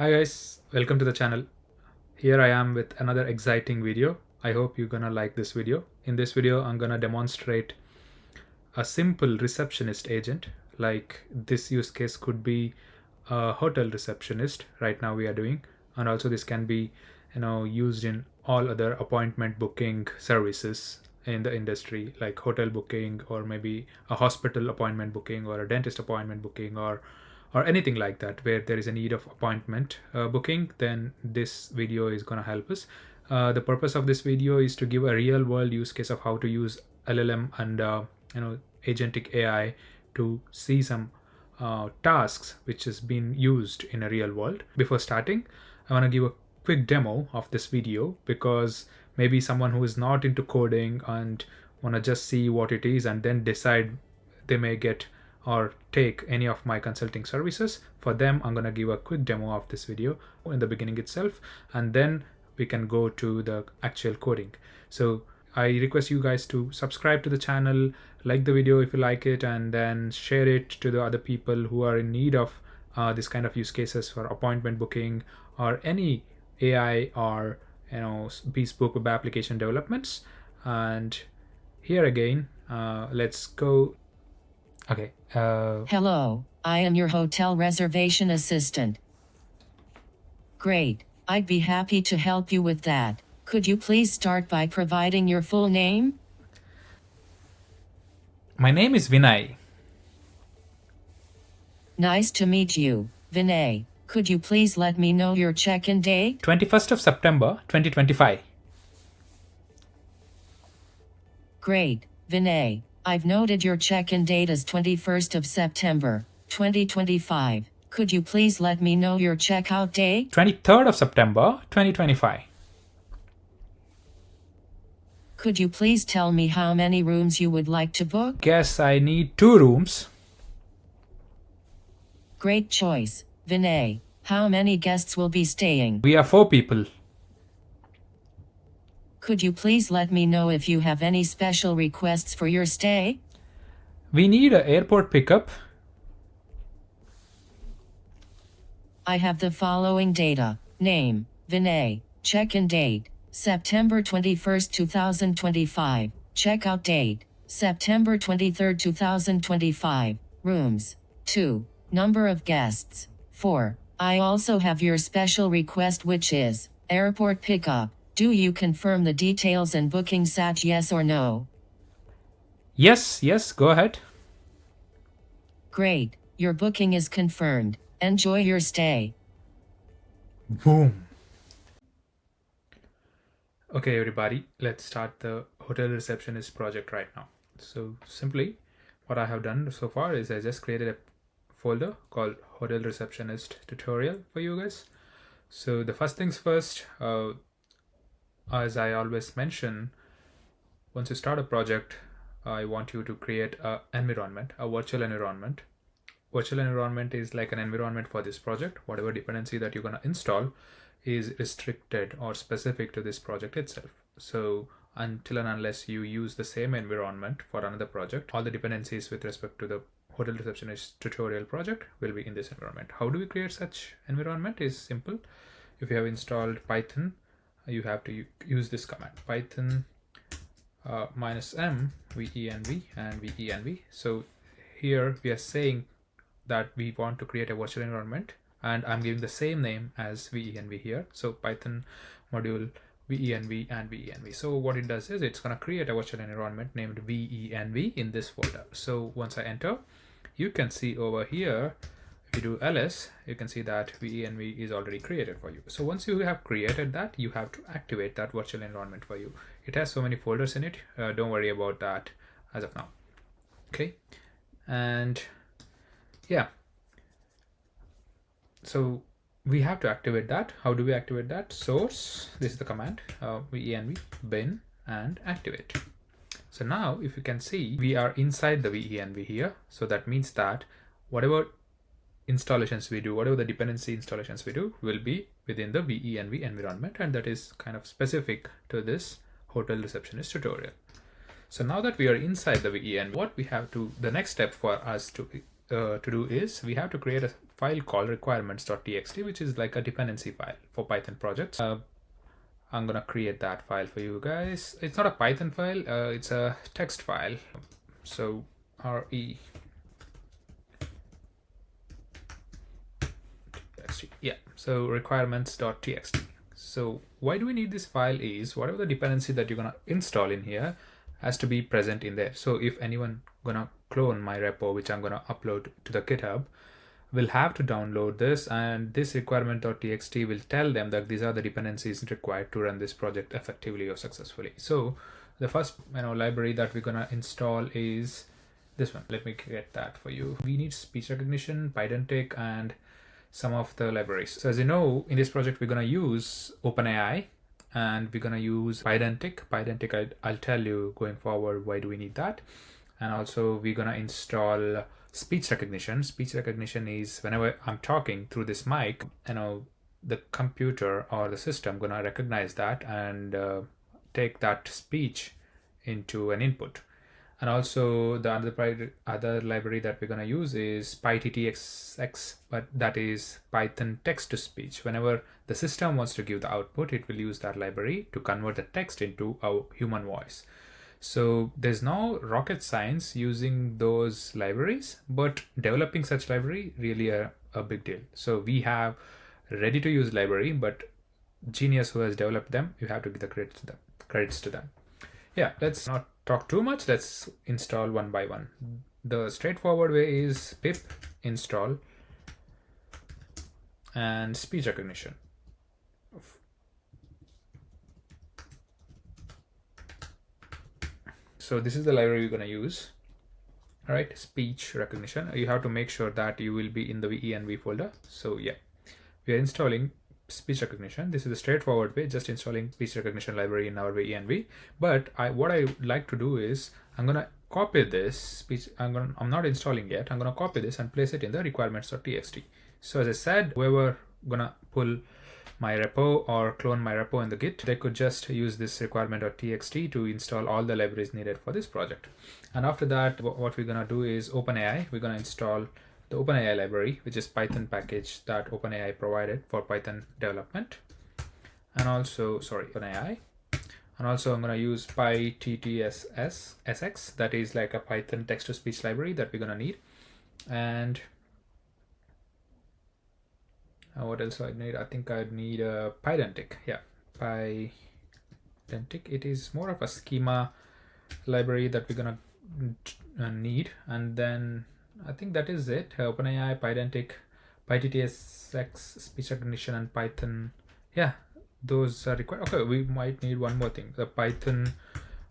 Hi guys, welcome to the channel. Here I am with another exciting video. I hope you're gonna like this video. In this video, I'm gonna demonstrate a simple receptionist agent. Like this use case could be a hotel receptionist right now we are doing, and also this can be used in all other appointment booking services in the industry, like hotel booking or maybe a hospital appointment booking or a dentist appointment booking or anything like that where there is a need of appointment booking. Then this video is going to help us. The purpose of this video is to give a real world use case of how to use LLM and agentic AI to see some tasks which has been used in a real world. Before starting, I want to give a quick demo of this video because maybe someone who is not into coding and want to just see what it is and then decide they may get or take any of my consulting services. For them, I'm going to give a quick demo of this video in the beginning itself, and then we can go to the actual coding. So I request you guys to subscribe to the channel, like the video if you like it, and then share it to the other people who are in need of this kind of use cases for appointment booking or any AI or bespoke web application developments. And here again, let's go. Okay. Hello, I am your hotel reservation assistant. Great, I'd be happy to help you with that. Could you please start by providing your full name? My name is Vinay. Nice to meet you, Vinay. Could you please let me know your check-in date? 21st of September 2025. Great, Vinay. I've noted your check-in date as 21st of September, 2025. Could you please let me know your checkout date? 23rd of September 2025. Could you please tell me how many rooms you would like to book? Guess I need 2 rooms. Great choice, Vinay. How many guests will be staying? We are 4 people. Could you please let me know if you have any special requests for your stay? We need an airport pickup. I have the following data. Name, Vinay. Check-in date, September 21st, 2025. Checkout date, September 23rd, 2025. Rooms, 2. Number of guests, 4. I also have your special request, which is airport pickup. Do you confirm the details and booking sat yes or no? Yes, go ahead. Great, your booking is confirmed. Enjoy your stay. Boom. Okay, everybody, let's start the hotel receptionist project right now. So simply, what I have done so far is I just created a folder called hotel receptionist tutorial for you guys. So the first things first, as I always mention, once you start a project, I want you to create an environment, a virtual environment. Virtual environment is like an environment for this project. Whatever dependency that you're going to install is restricted or specific to this project itself. So until and unless you use the same environment for another project, all the dependencies with respect to the hotel receptionist tutorial project will be in this environment. How do we create such environment is simple. If you have installed Python, you have to use this command, Python -m venv and venv. So here we are saying that we want to create a virtual environment, and I'm giving the same name as venv here. So Python module venv and venv. So what it does is it's going to create a virtual environment named venv in this folder. So once I enter, you can see over here, if you do ls, you can see that venv is already created for you. So once you have created that, you have to activate that virtual environment for you. It has so many folders in it. Don't worry about that as of now. Okay. And yeah, so we have to activate that. How do we activate that? Source, this is the command, venv bin and activate. So now if you can see, we are inside the venv here. So that means that whatever installations we do, whatever the dependency installations we do, will be within the venv environment, and that is kind of specific to this hotel receptionist tutorial. So now that we are inside the venv, what we have to, the next step for us to do is we have to create a file called requirements.txt, which is like a dependency file for Python projects. I'm gonna create that file for you guys. It's not a Python file, it's a text file. So re yeah, so requirements.txt. So why do we need this file is whatever the dependency that you're gonna install in here has to be present in there. So if anyone gonna clone my repo, which I'm gonna upload to the GitHub, will have to download this, and this requirement.txt will tell them that these are the dependencies required to run this project effectively or successfully. So the first library that we're gonna install is this one. Let me get that for you. We need speech recognition, Pydantic, and some of the libraries. So as you know, in this project we're gonna use OpenAI and we're gonna use Pydantic. Pydantic, I'll tell you going forward why do we need that. And also we're gonna install speech recognition. Speech recognition is whenever I'm talking through this mic, the computer or the system gonna recognize that and take that speech into an input. And also the other library that we're gonna use is PyTTXX, but that is Python text to speech. Whenever the system wants to give the output, it will use that library to convert the text into a human voice. So there's no rocket science using those libraries, but developing such library really a big deal. So we have ready to use library, but genius who has developed them, you have to give the credits to them. Yeah, let's not talk too much. Let's install one by one. The straightforward way is pip install and speech recognition. So this is the library we're going to use. All right, speech recognition. You have to make sure that you will be in the VENV folder. So yeah, we are installing speech recognition. This is a straightforward way, just installing speech recognition library in our VENV. But what I like to do is I'm going to copy this speech. I'm not installing yet. I'm going to copy this and place it in the requirements.txt. So as I said, whoever gonna pull my repo or clone my repo in the Git, they could just use this requirement.txt to install all the libraries needed for this project. And after that, what we're gonna do is OpenAI. We're gonna install the OpenAI library, which is Python package that OpenAI provided for Python development. And also, OpenAI. And also I'm gonna use PyTTSX, that is like a Python text-to-speech library that we're gonna need. And what else I need? I think I'd need a Pydantic. Yeah, Pydantic. It is more of a schema library that we're gonna need, and then I think that is it. OpenAI, Pydantic, PyTTSX, speech recognition, and Python. Yeah, those are required. Okay, we might need one more thing. The Python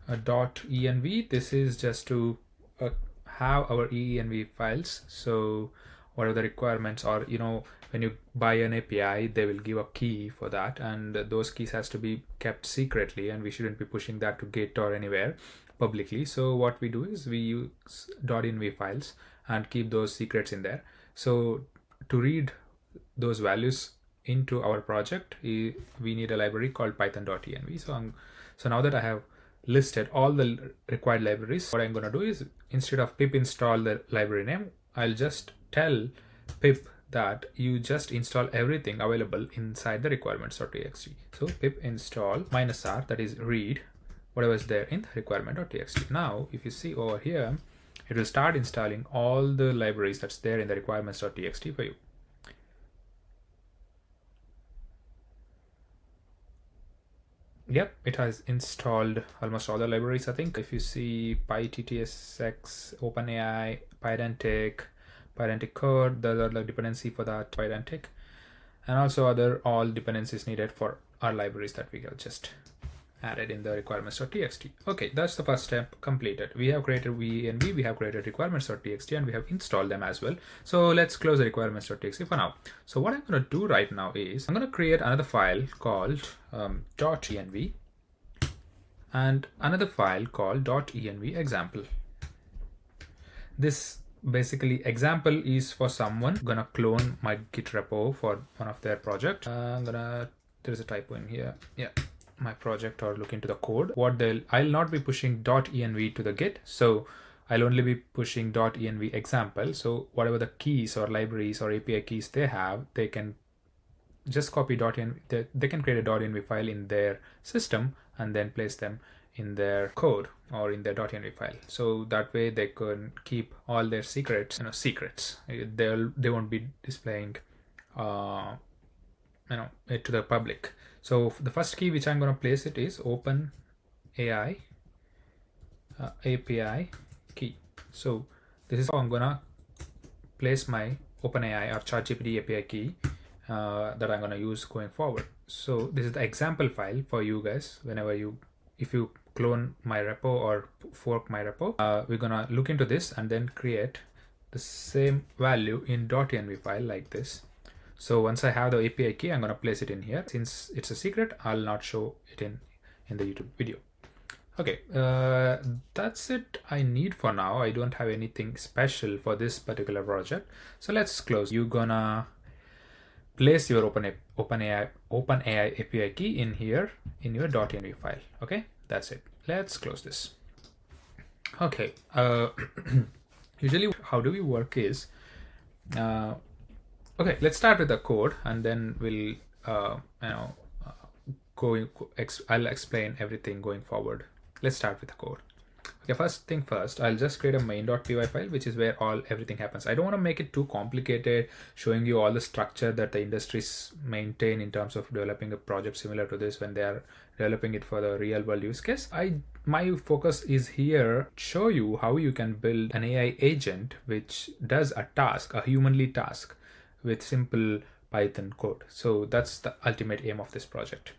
.env. This is just to have our env files. So what are the requirements, or when you buy an API, they will give a key for that, and those keys has to be kept secretly, and we shouldn't be pushing that to Git or anywhere publicly. So what we do is we use .env files and keep those secrets in there. So to read those values into our project, we need a library called python.env. So now that I have listed all the required libraries, what I'm going to do is, instead of pip install the library name, I'll just tell pip that you just install everything available inside the requirements.txt. So pip install -r, that is read whatever is there in the requirement.txt. Now if you see over here, it will start installing all the libraries that's there in the requirements.txt for you. Yep, it has installed almost all the libraries. I think if you see PyTTSX, OpenAI, Pydantic code, those are the dependency for that Pydantic, and also all dependencies needed for our libraries that we have just added in the requirements.txt. Okay, that's the first step completed. We have created VENV, we have created requirements.txt, and we have installed them as well. So let's close the requirements.txt for now. So what I'm going to do right now is I'm going to create another file called .env and another file called .env example. This basically example is for someone gonna clone my Git repo for one of their project. There's a typo in here. Yeah, my project, or look into the code. I'll not be pushing .env to the Git. So I'll only be pushing .env example. So whatever the keys or libraries or API keys they have, they can just copy .env. They can create a .env file in their system and then place them in their code or in their .env file. So that way they can keep all their secrets, secrets. They won't be displaying, it to the public. So the first key which I'm going to place it is OpenAI API key. So this is how I'm going to place my OpenAI or ChatGPT API key that I'm going to use going forward. So this is the example file for you guys. If you clone my repo or fork my repo, we're going to look into this and then create the same value in .env file like this. So once I have the API key, I'm going to place it in here. Since it's a secret, I'll not show it in the YouTube video. Okay, that's it I need for now. I don't have anything special for this particular project. So let's close. You're gonna place your OpenAI API key in here in your .env file. Okay, that's it. Let's close this. Okay, usually how do we work is, okay, let's start with the code and then we'll, I'll explain everything going forward. Let's start with the code. Okay, first thing first, I'll just create a main.py file, which is where everything happens. I don't want to make it too complicated, showing you all the structure that the industries maintain in terms of developing a project similar to this when they are developing it for the real world use case. My focus is here to show you how you can build an AI agent which does a task, a humanly task, with simple Python code. So that's the ultimate aim of this project.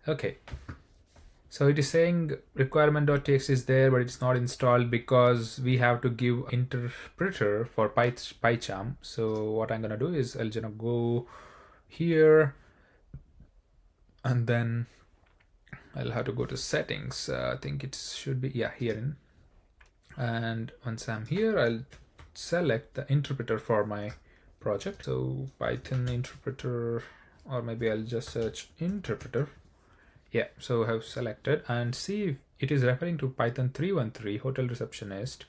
Okay. So it is saying requirement.txt is there, but it's not installed because we have to give interpreter for PyCharm. So what I'm gonna do is I'll just go here and then I'll have to go to settings. I think it should be, yeah, here. And once I'm here, I'll select the interpreter for my project. So Python interpreter, or maybe I'll just search interpreter. Yeah, so I have selected and see if it is referring to Python 313 hotel receptionist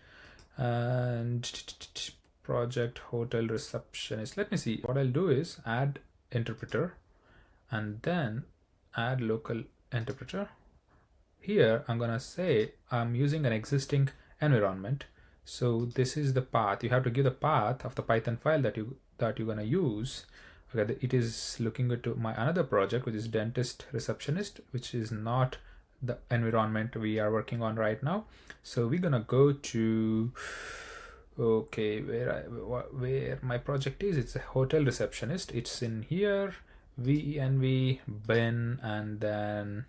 and project hotel receptionist. Let me see. What I'll do is add interpreter and then add local interpreter. Here I'm gonna say I'm using an existing environment. So this is the path. You have to give the path of the Python file that you're gonna use. Okay, it is looking into my another project, which is dentist receptionist, which is not the environment we are working on right now. So we're gonna go to, okay, where my project is. It's a hotel receptionist. It's in here, venv bin, and then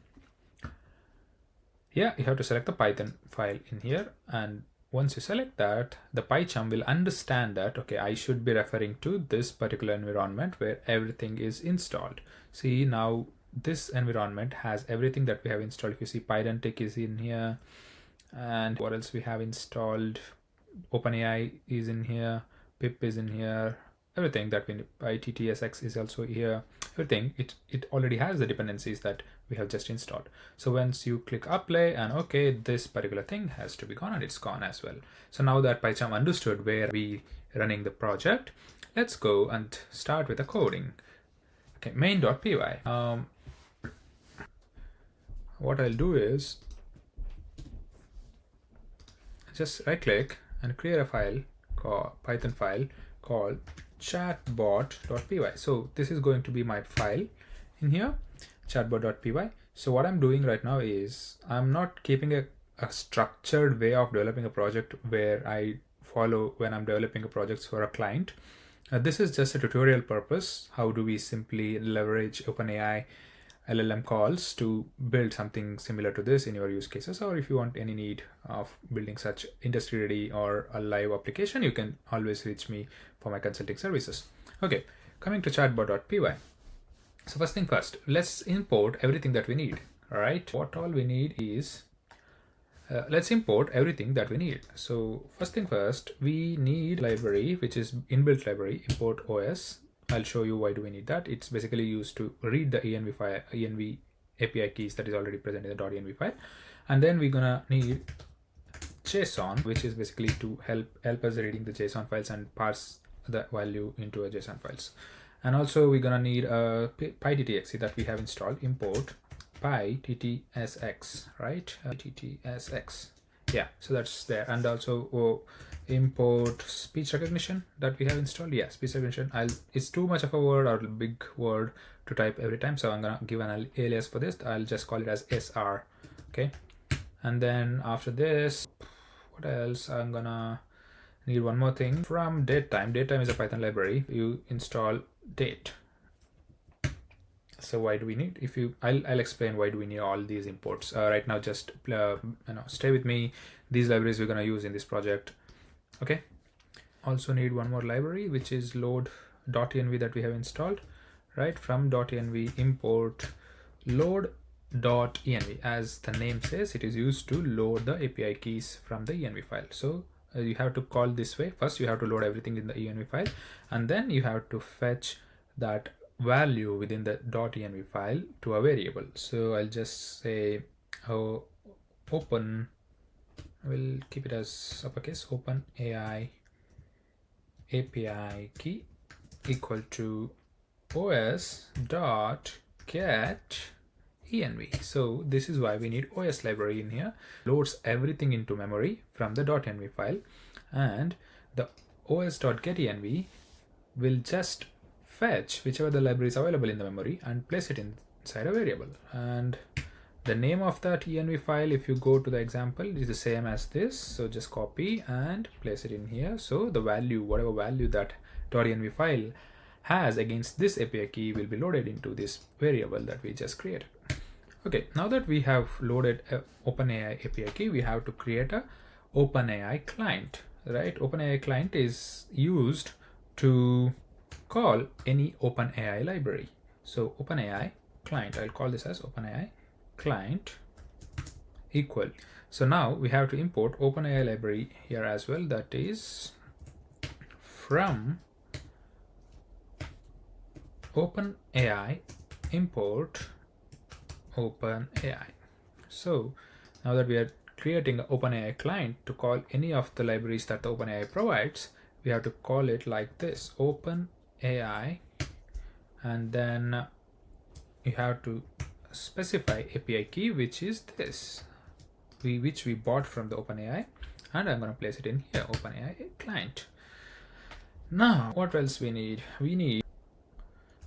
yeah, you have to select the Python file in here, and once you select that, the PyCharm will understand that, okay, I should be referring to this particular environment where everything is installed. See, now this environment has everything that we have installed. If you see, Pydantic is in here, and what else we have installed? OpenAI is in here, pip is in here, everything that we need. ITTSX is also here. Everything, it already has the dependencies that we have just installed. So once you click apply and okay, this particular thing has to be gone, and it's gone as well. So now that PyCharm understood where we running the project, let's go and start with the coding. Okay, main.py. What I'll do is just right click and create a file called Python file called chatbot.py. So this is going to be my file in here, chatbot.py. So what I'm doing right now is I'm not keeping a structured way of developing a project where I follow when I'm developing a project for a client. This is just a tutorial purpose. How do we simply leverage OpenAI LLM calls to build something similar to this in your use cases, or if you want any need of building such industry ready or a live application, you can always reach me for my consulting services. Okay, coming to chatbot.py. So first thing first, let's import everything that we need. All right, what all we need is, let's import everything that we need. So first thing first, we need library, which is inbuilt library, import OS. I'll show you why do we need that. It's basically used to read the env file, env API keys that is already present in the .env file. And then we're gonna need JSON, which is basically to help us reading the JSON files and parse the value into a JSON files. And also we're gonna need a pyttx that we have installed. Import pyttsx, right? Ttsx. Yeah, so that's there. And also import speech recognition that we have installed. Yeah, speech recognition. It's too much of a word or a big word to type every time, so I'm gonna give an alias for this. I'll just call it as SR. Okay, and then after this, what else? I'm gonna need one more thing from datetime. Datetime is a Python library. You install date. So why do we need, I'll explain why do we need all these imports right now. Just stay with me. These libraries we're going to use in this project. Okay, also need one more library, which is load.env that we have installed, right? From .env import load.env. As the name says, it is used to load the API keys from the env file. So you have to call this way. First you have to load everything in the env file, and then you have to fetch that value within the .env file to a variable. So I'll just say open, I will keep it as uppercase, OpenAI API key equal to os.get env. So this is why we need os library in here. Loads everything into memory from the .env file, and the os.getEnv will just fetch whichever the library is available in the memory and place it inside a variable. And the name of that env file, if you go to the example, is the same as this. So just copy and place it in here. So the value, whatever value that .env file has against this API key, will be loaded into this variable that we just created. Okay, now that we have loaded a OpenAI API key, we have to create a OpenAI client, right? OpenAI client is used to call any OpenAI library. So OpenAI client, I'll call this as OpenAI client equal. So now we have to import OpenAI library here as well. That is from OpenAI import OpenAI. So now that we are creating an OpenAI client to call any of the libraries that the OpenAI provides, we have to call it like this, OpenAI, and then you have to specify API key, which is this, which we bought from the OpenAI, and I'm going to place it in here, OpenAI client. Now what else we need? We need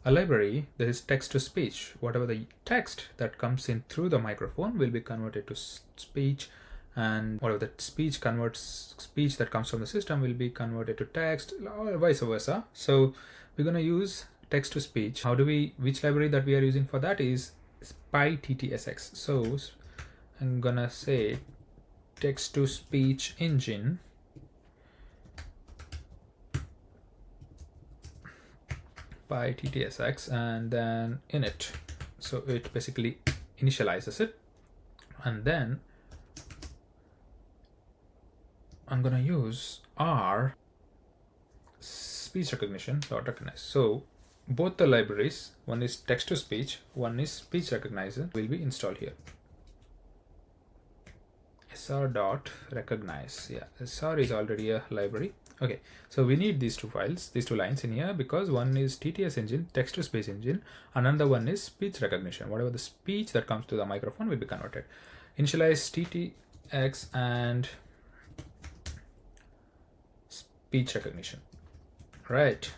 a library that is text to speech. Whatever the text that comes in through the microphone will be converted to speech, and whatever the speech that comes from the system will be converted to text, or vice versa. So we're going to use text to speech. Which library that we are using for that is pyttsx. So I'm gonna say text to speech engine pyttsx, and then init. So it basically initializes it, and then I'm gonna use R speech recognition dot recognize. So both the libraries, one is text to speech, one is speech recognizer, will be installed here. SR dot recognize. Yeah, SR is already a library. Okay, so we need these two files, these two lines in here, because one is TTS engine, text to speech engine, another one is speech recognition. Whatever the speech that comes to the microphone will be converted. Initialize TTX and speech recognition. Right.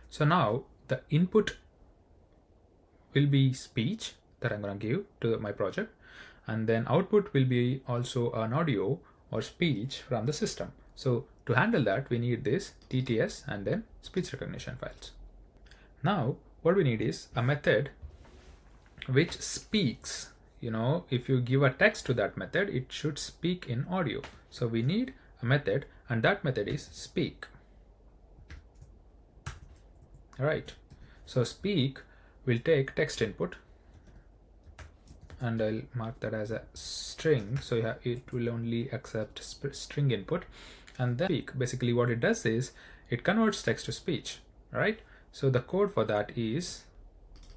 So now the input will be speech that I'm going to give to my project, and then output will be also an audio or speech from the system. So to handle that, we need this TTS and then speech recognition files. Now what we need is a method which speaks. If you give a text to that method, it should speak in audio. So we need a method, and that method is speak. All right, so speak will take text input, and I'll mark that as a string, so it will only accept string input. And then speak, basically what it does is it converts text to speech, right? So the code for that is,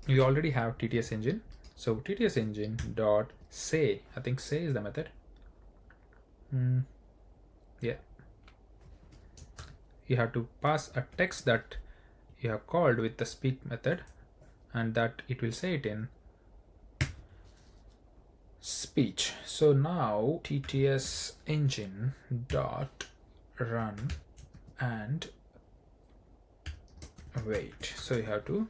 you already have TTS engine, So TTS engine dot say, I think say is the method. Yeah, you have to pass a text that you have called with the speak method, and that it will say it in speech. So now TTS engine dot run and wait. So you have to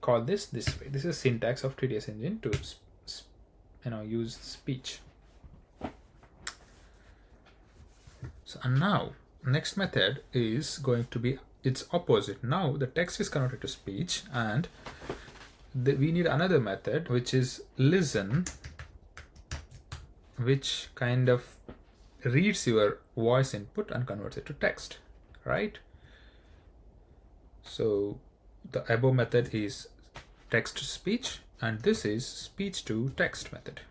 call this way. This is syntax of TTS engine to use speech. So and now next method is going to be its opposite. Now the text is converted to speech, and we need another method which is listen, which kind of reads your voice input and converts it to text, right? So the above method is text to speech, and this is speech to text method.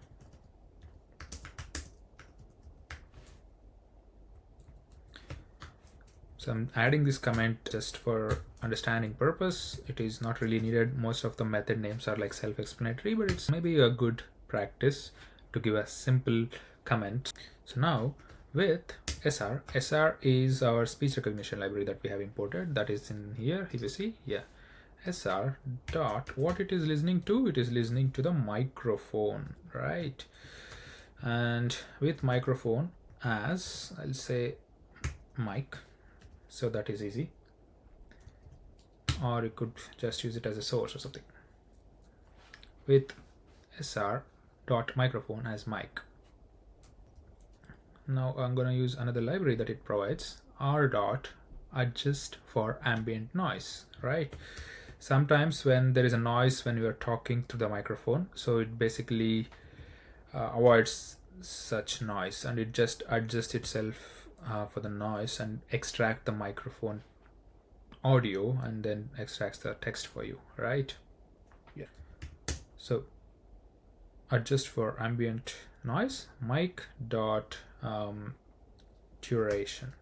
So I'm adding this comment just for understanding purpose. It is not really needed. Most of the method names are like self-explanatory, but it's maybe a good practice to give a simple comment. So now with SR is our speech recognition library that we have imported. That is in here, if you see, yeah. SR dot what it is listening to, it is listening to the microphone, right? And with microphone as, I'll say mic, so that is easy, or you could just use it as a source or something. With SR dot microphone as mic. Now I'm going to use another library that it provides, R dot adjust for ambient noise, right? Sometimes when there is a noise when you are talking to the microphone, so it basically avoids such noise, and it just adjusts itself for the noise and extract the microphone audio and then extracts the text for you, right? Yeah. So adjust for ambient noise, mic dot duration.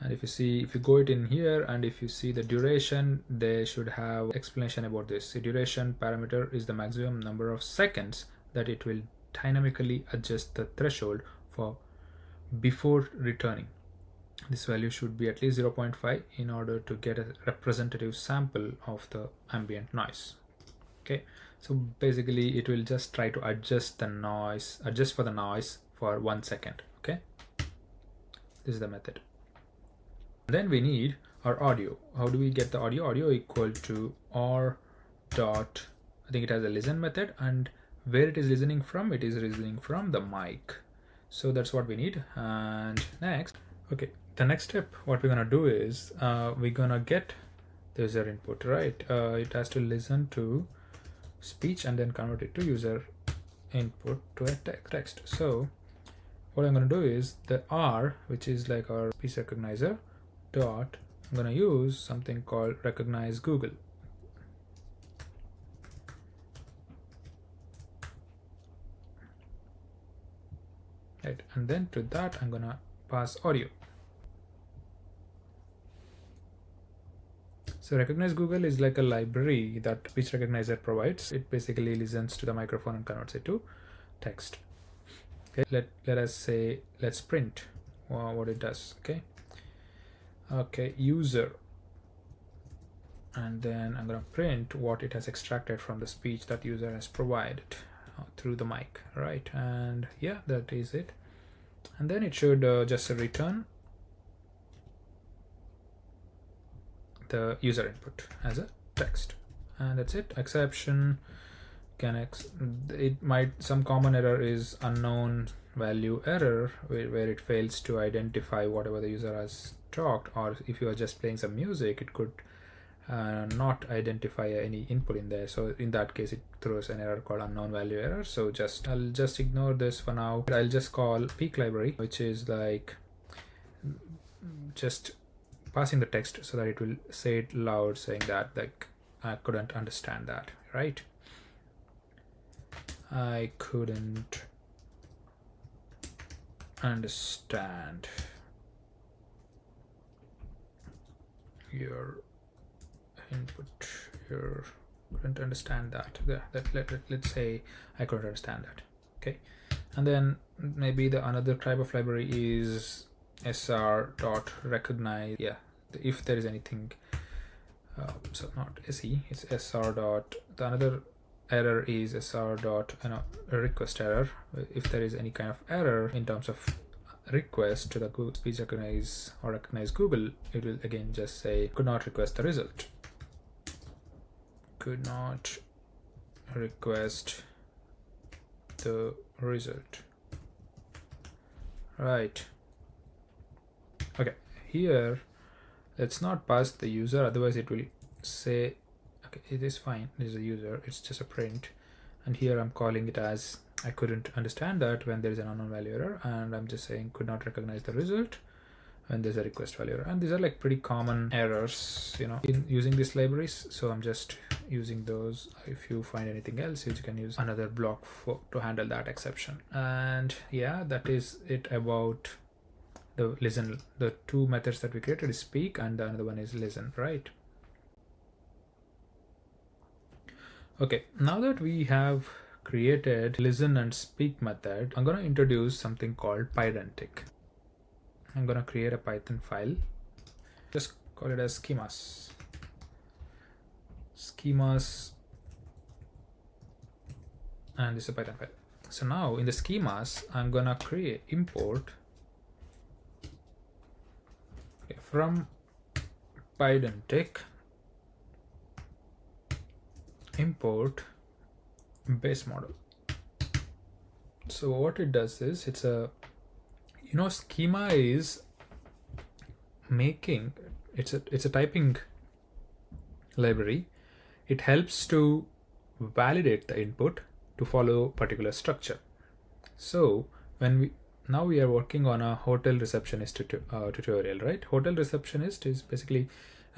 And if you go it in here, and if you see the duration, they should have explanation about this. The duration parameter is the maximum number of seconds that it will dynamically adjust the threshold for before returning. This value should be at least 0.5 in order to get a representative sample of the ambient noise. Okay, so basically it will just try to adjust for the noise for 1 second. Okay, this is the method. Then we need our audio. How do we get the audio? Audio equal to R dot, I think it has a listen method, and where it is listening from, it is listening from the mic. So that's what we need. And next, okay, the next step, what we're gonna do is we're gonna get the user input, right? It has to listen to speech and then convert it to user input to a text. So what I'm gonna do is the R, which is like our speech recognizer, dot, I'm gonna use something called recognize Google. Right, and then to that I'm gonna pass audio. So recognize Google is like a library that speech recognizer provides. It basically listens to the microphone and converts it to text. Okay, let us say, let's print what it does. Okay, user, and then I'm gonna print what it has extracted from the speech that user has provided through the mic, right? And yeah, that is it. And then it should just return the user input as a text, and that's it. Exception can some common error is unknown value error, where it fails to identify whatever the user has talked, or if you are just playing some music, it could not identify any input in there. So in that case, it throws an error called unknown value error. So I'll just ignore this for now. I'll just call peak library, which is like just passing the text so that it will say it loud, saying that like I couldn't understand that, right? I couldn't understand your input. here. Couldn't understand that. Let's say I couldn't understand that. Okay, and then maybe the another type of library is sr.recognize. Yeah, if there is anything. So not se, it's sr dot. The another error is sr dot request error. If there is any kind of error in terms of request to the Google speech recognize or recognize Google, it will again just say could not request the result. Could not request the result. Right. Okay, here let's not pass the user, otherwise it will say okay, it is fine, this is a user, it's just a print, and here I'm calling it as I couldn't understand that when there is an unknown value error, and I'm just saying could not recognize the result when there's a request value error. And these are like pretty common errors, you know, in using these libraries, so I'm just using those. If you find anything else, you can use another block to handle that exception. And yeah, that is it about the listen. The two methods that we created is speak and the another one is listen, right? Okay, now that we have created listen and speak method, I'm going to introduce something called Pydantic. I'm going to create a Python file, just call it as schemas, and this is a Python file. So now in the schemas, I'm going to import from Pydantic, import base model. So what it does is, it's a, you know, schema is making, it's a typing library. It helps to validate the input to follow particular structure. So when we are working on a hotel receptionist tutorial, right? Hotel receptionist is basically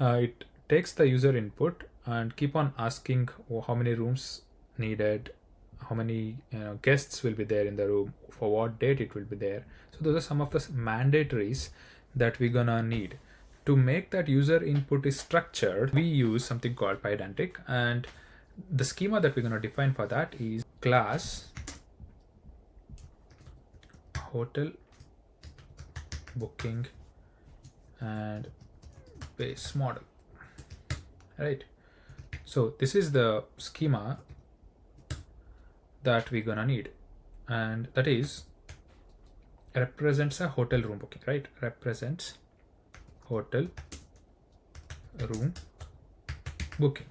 it takes the user input and keep on asking how many rooms needed, how many guests will be there in the room, for what date it will be there. So those are some of the mandatories that we're gonna need. To make that user input is structured, we use something called Pydantic, and the schema that we're gonna define for that is class hotel booking and base model, right? So this is the schema that we're gonna need, and that is represents a hotel room booking, right? Represents hotel room booking.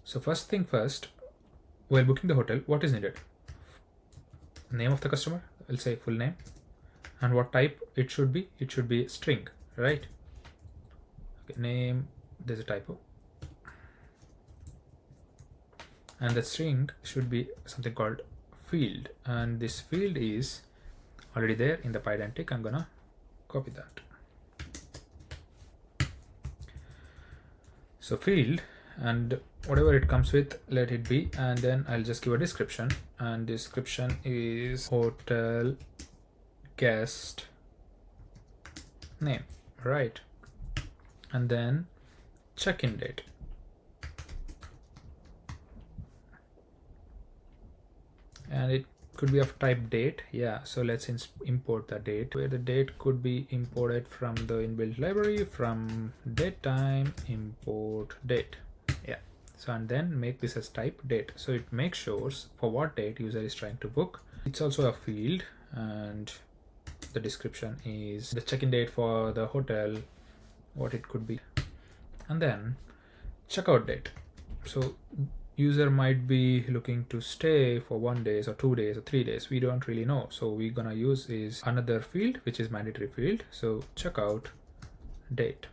So first thing first, while booking the hotel, what is needed? Name of the customer, I'll say full name, and what type it should be. It should be string, right? Okay, name, there's a typo, and the string should be something called field, and this field is already there in the Pydantic. I'm gonna copy that. So field, and whatever it comes with, let it be, and then I'll just give a description, and description is hotel guest name, right? And then check-in date, and it could be of type date. Yeah, so let's import the date, where the date could be imported from the inbuilt library, from datetime import date. Yeah, so and then make this as type date, so it makes sure for what date user is trying to book. It's also a field, and the description is the check-in date for the hotel, what it could be, and then checkout date. So user might be looking to stay for 1 day or 2 days or 3 days, we don't really know. So we're gonna use is another field, which is mandatory field, so checkout date.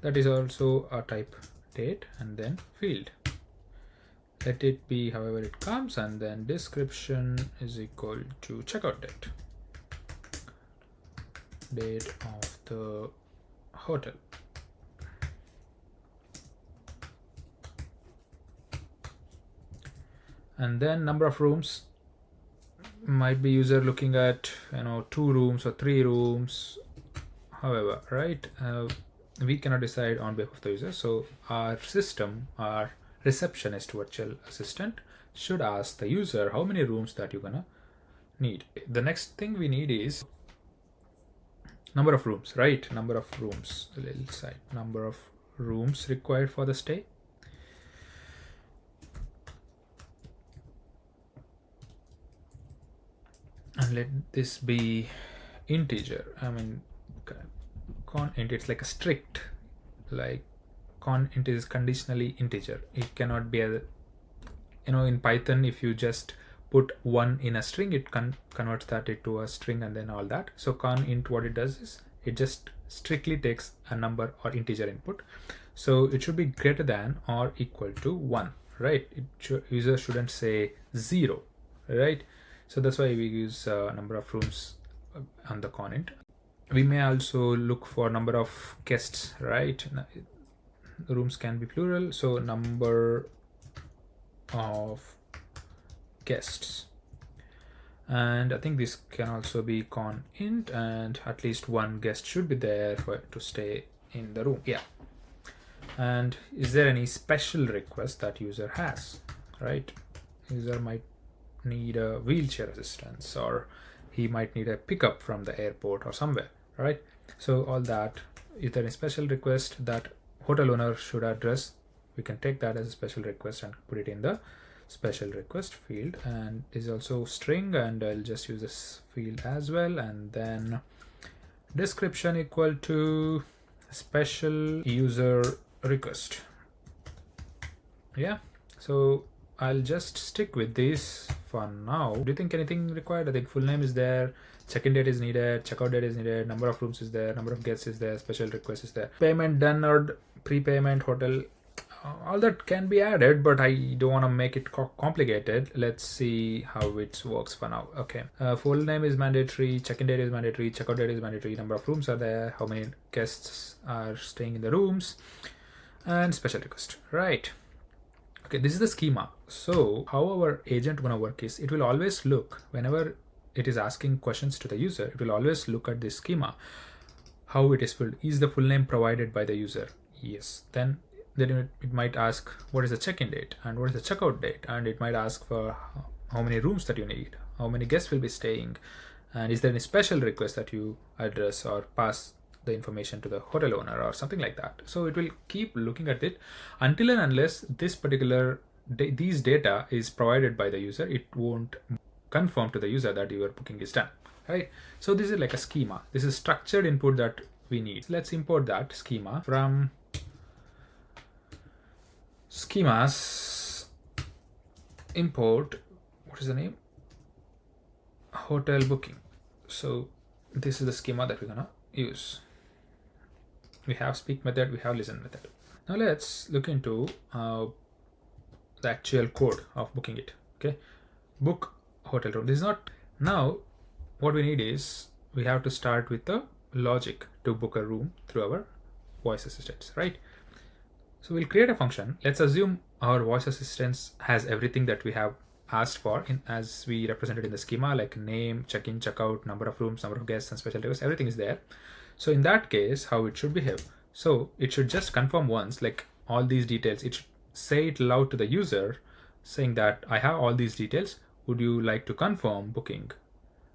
That is also a type date, and then field, let it be however it comes, and then description is equal to checkout date, date of the hotel. And then number of rooms, might be user looking at 2 rooms or 3 rooms, however, right? we cannot decide on behalf of the user. So our system, our receptionist virtual assistant, should ask the user how many rooms that you're gonna need. The next thing we need is number of rooms, right? Number of rooms, a little side, number of rooms required for the stay. And let this be integer. I mean, con int, it's like a strict, like con int is conditionally integer. It cannot be a, in Python, if you just put one in a string, it converts that into a string and then all that. So con int, what it does is it just strictly takes a number or integer input. So it should be greater than or equal to 1, right? User shouldn't say 0, right? So that's why we use number of rooms on the con int. We may also look for number of guests, right? Rooms can be plural, so number of guests. And I think this can also be con int, and at least one guest should be there to stay in the room. Yeah. And is there any special request that user has, right? User might need a wheelchair assistance, or he might need a pickup from the airport or somewhere, right? So all that, is there a special request that hotel owner should address? We can take that as a special request and put it in the special request field. And is also string, and I'll just use this field as well. And then description equal to special user request. Yeah, so I'll just stick with this for now. Do you think anything required? I think full name is there, check-in date is needed, checkout date is needed, number of rooms is there, number of guests is there, special request is there, payment done or prepayment, hotel, all that can be added, but I don't want to make it complicated. Let's see how it works for now. Okay, full name is mandatory, check-in date is mandatory, checkout date is mandatory, number of rooms are there, how many guests are staying in the rooms, and special request, right? Okay, this is the schema. So how our agent gonna work is, it will always look, whenever it is asking questions to the user, it will always look at this schema, how it is filled. Is the full name provided by the user? Yes. Then it might ask what is the check-in date and what is the checkout date, and it might ask for how many rooms that you need, how many guests will be staying, and is there any special request that you address or pass the information to the hotel owner or something like that. So it will keep looking at it until and unless this particular these data is provided by the user. It won't confirm to the user that your booking is done, right? So this is like a schema. This is structured input that we need. So let's import that schema from schemas, import, what is the name, hotel booking. So this is the schema that we're gonna use. We have speak method, we have listen method. Now let's look into the actual code of booking it. Okay, book hotel room. This is not, now what we need is we have to start with the logic to book a room through our voice assistants, right? So we'll create a function. Let's assume our voice assistants has everything that we have asked for in as we represented in the schema, like name, check-in, check-out, number of rooms, number of guests, and special requests. Everything is there. So in that case, how it should behave. So it should just confirm once, like all these details. It should say it loud to the user, saying that I have all these details. Would you like to confirm booking?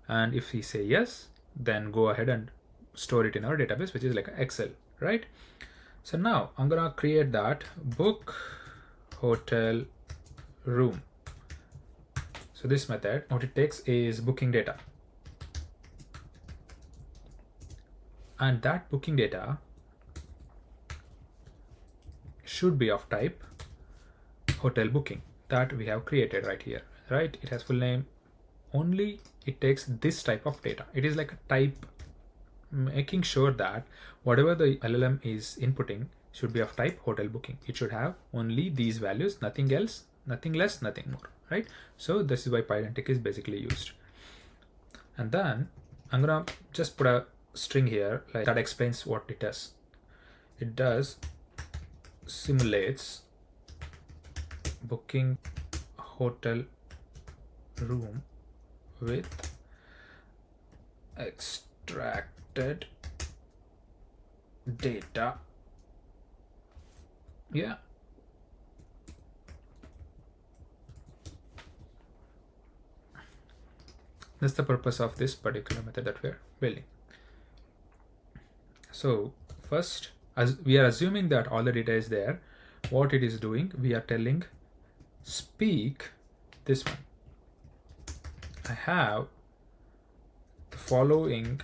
And if he say yes, then go ahead and store it in our database, which is like Excel, right? So now I'm gonna create that book hotel room. So this method, what it takes is booking data. And that booking data should be of type hotel booking that we have created right here, right? It has full name only. It takes this type of data. It is like a type, making sure that whatever the LLM is inputting should be of type hotel booking. It should have only these values, nothing else, nothing less, nothing more, right? So this is why Pydantic is basically used. And then I'm gonna just put a string here, like that explains what it does. It does simulates booking hotel room with extracted data Yeah. That's the purpose of this particular method that we're building. So first, as we are assuming that all the data is there, what it is doing, we are telling speak this one. I have the following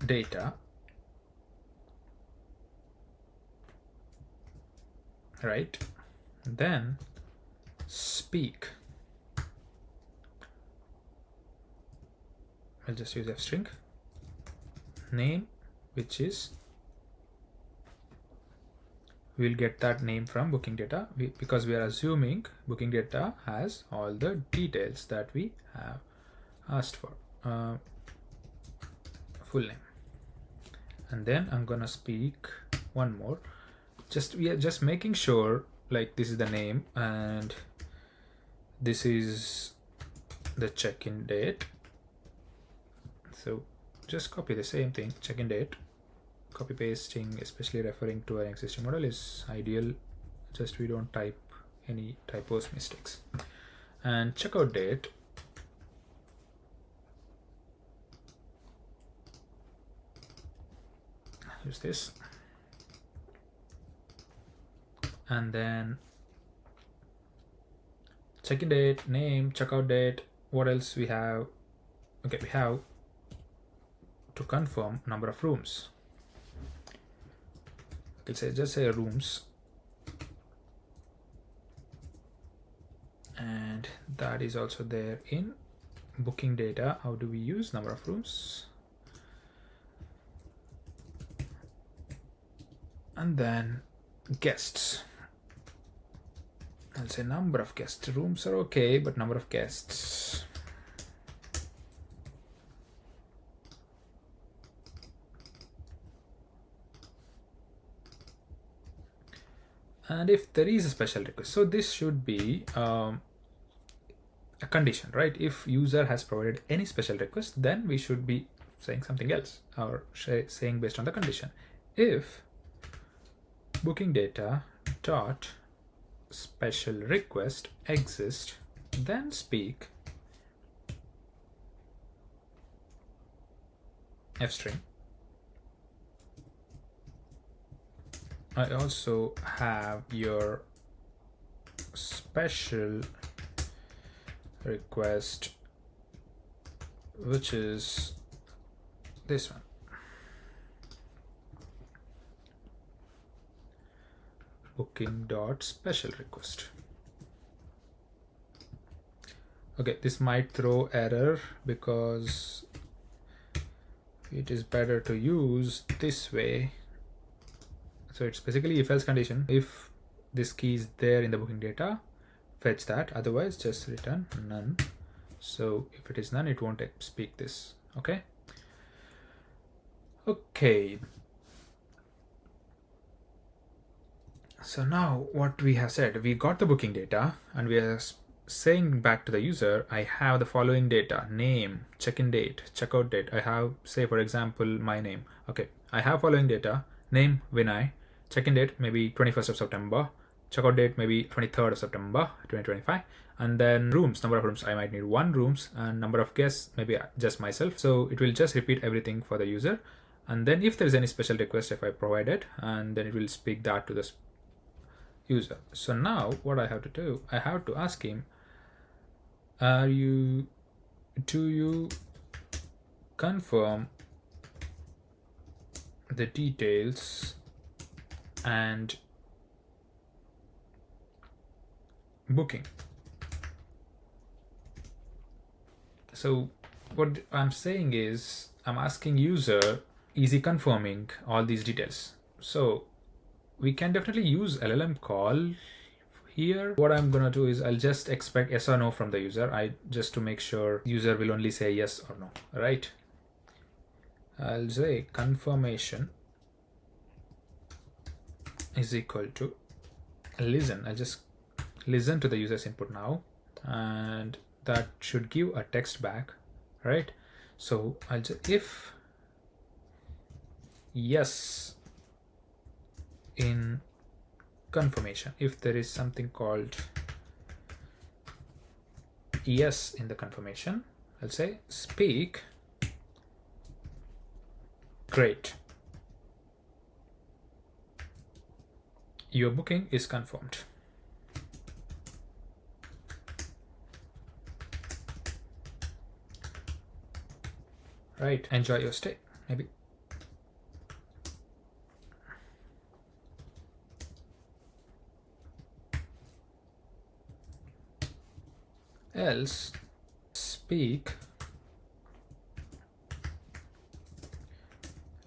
data, right? Then speak. I'll just use f-string name, which is, we'll get that name from booking data because we are assuming booking data has all the details that we have asked for. Full name. And then I'm gonna speak one more. We are just making sure, like, this is the name and this is the check-in date. So just copy the same thing, check-in date. Copy pasting, especially referring to an existing model, is ideal. Just we don't type any typos, mistakes. And checkout date, use this. And then check-in date, name, checkout date. What else we have? Okay, we have to confirm number of rooms. I'll say, just say rooms. And that is also there in booking data. How do we use number of rooms? And then guests. I'll say number of guests. Rooms are okay, but number of guests. And if there is a special request, so this should be a condition, right? If user has provided any special request, then we should be saying something else, or saying based on the condition. If booking data dot special request exists, then speak f-string. I also have your special request, which is this one. Booking dot special request. Okay, this might throw error because it is better to use this way. So it's basically if else condition. If this key is there in the booking data, fetch that, otherwise just return none. So if it is none, it won't speak this. Okay. So now what we have said, we got the booking data and we are saying back to the user, I have the following data: name, check-in date, checkout date. I have, say for example, my name. Okay, I have following data: name Vinay, check-in date maybe 21st of September, checkout date maybe 23rd of September 2025, and then rooms, number of rooms, I might need 1 rooms, and number of guests maybe just myself. So it will just repeat everything for the user, and then if there is any special request, if I provide it, and then it will speak that to the user. So now what I have to do, I have to ask him, do you confirm the details and booking? So what I'm saying is, I'm asking user, is he confirming all these details? So we can definitely use LLM call here. What I'm gonna do is I'll just expect yes or no from the user, just to make sure user will only say yes or no, right? I'll say confirmation is equal to listen. I'll just listen to the user's input now, and that should give a text back, right? So I'll just, if yes in confirmation. If there is something called yes in the confirmation, I'll say speak. Great. Your booking is confirmed. Right. Enjoy your stay. Maybe. Else speak.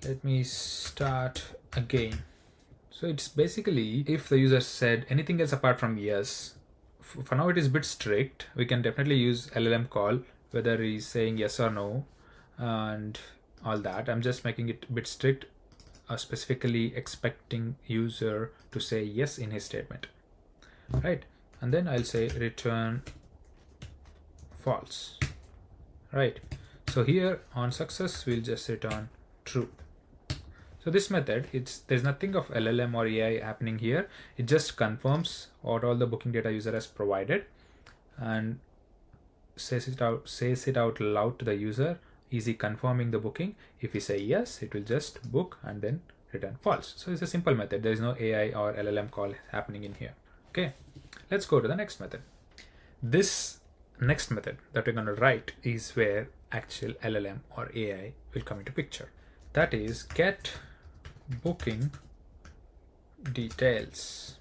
Let me start again. So it's basically if the user said anything else apart from yes. For now it is a bit strict. We can definitely use LLM call whether he's saying yes or no and all that. I'm just making it a bit strict, specifically expecting user to say yes in his statement, right? And then I'll say return false, right? So here on success we'll just return true. So this method, there's nothing of LLM or AI happening here. It just confirms what all the booking data user has provided and says it out loud to the user. Is he confirming the booking? If he say yes, it will just book and then return false. So it's a simple method. There is no AI or LLM call happening in here. Okay, let's go to the next method. This next method that we're going to write is where actual LLM or AI will come into picture. That is get booking details.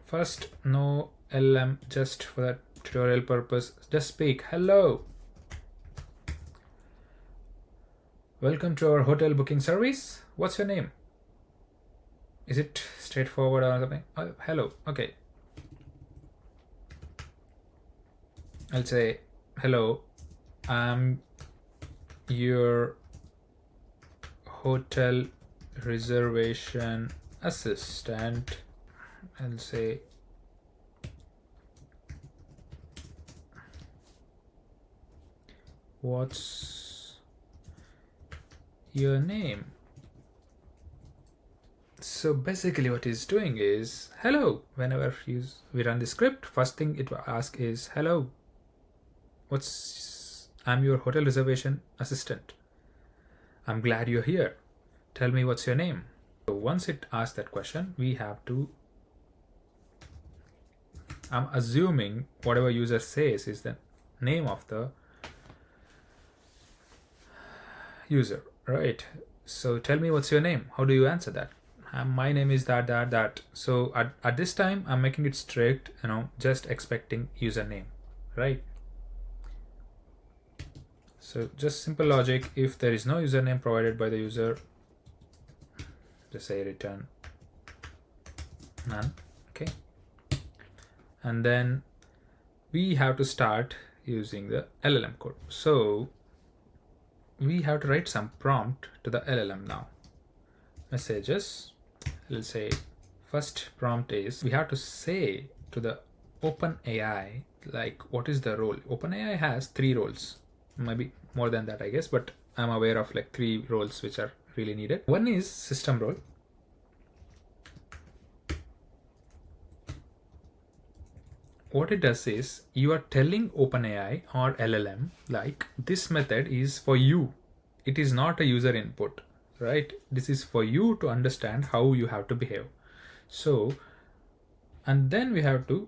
First, no LLM, just for that tutorial purpose, just speak hello. Welcome to our hotel booking service. What's your name? Is it straightforward or something? Oh, hello. Okay. I'll say hello. I'm your hotel reservation assistant. I'll say what's your name? So basically what he's doing is hello. Whenever we run the script, first thing it will ask is hello. I'm your hotel reservation assistant. I'm glad you're here. Tell me what's your name. So once it asks that question, we have to, I'm assuming whatever user says is the name of the user, right? So tell me what's your name. How do you answer that? My name is that. So at this time, I'm making it strict, just expecting username, right? So just simple logic. If there is no username provided by the user, just say return none. Okay. And then we have to start using the LLM code. So we have to write some prompt to the LLM now. Messages. Let's say first prompt is we have to say to the OpenAI like what is the role. OpenAI has 3 roles, maybe more than that I guess, but I'm aware of like 3 roles which are really needed. One is system role. What it does is you are telling OpenAI or LLM like this method is for you. It is not a user input, right? This is for you to understand how you have to behave. So, and then we have to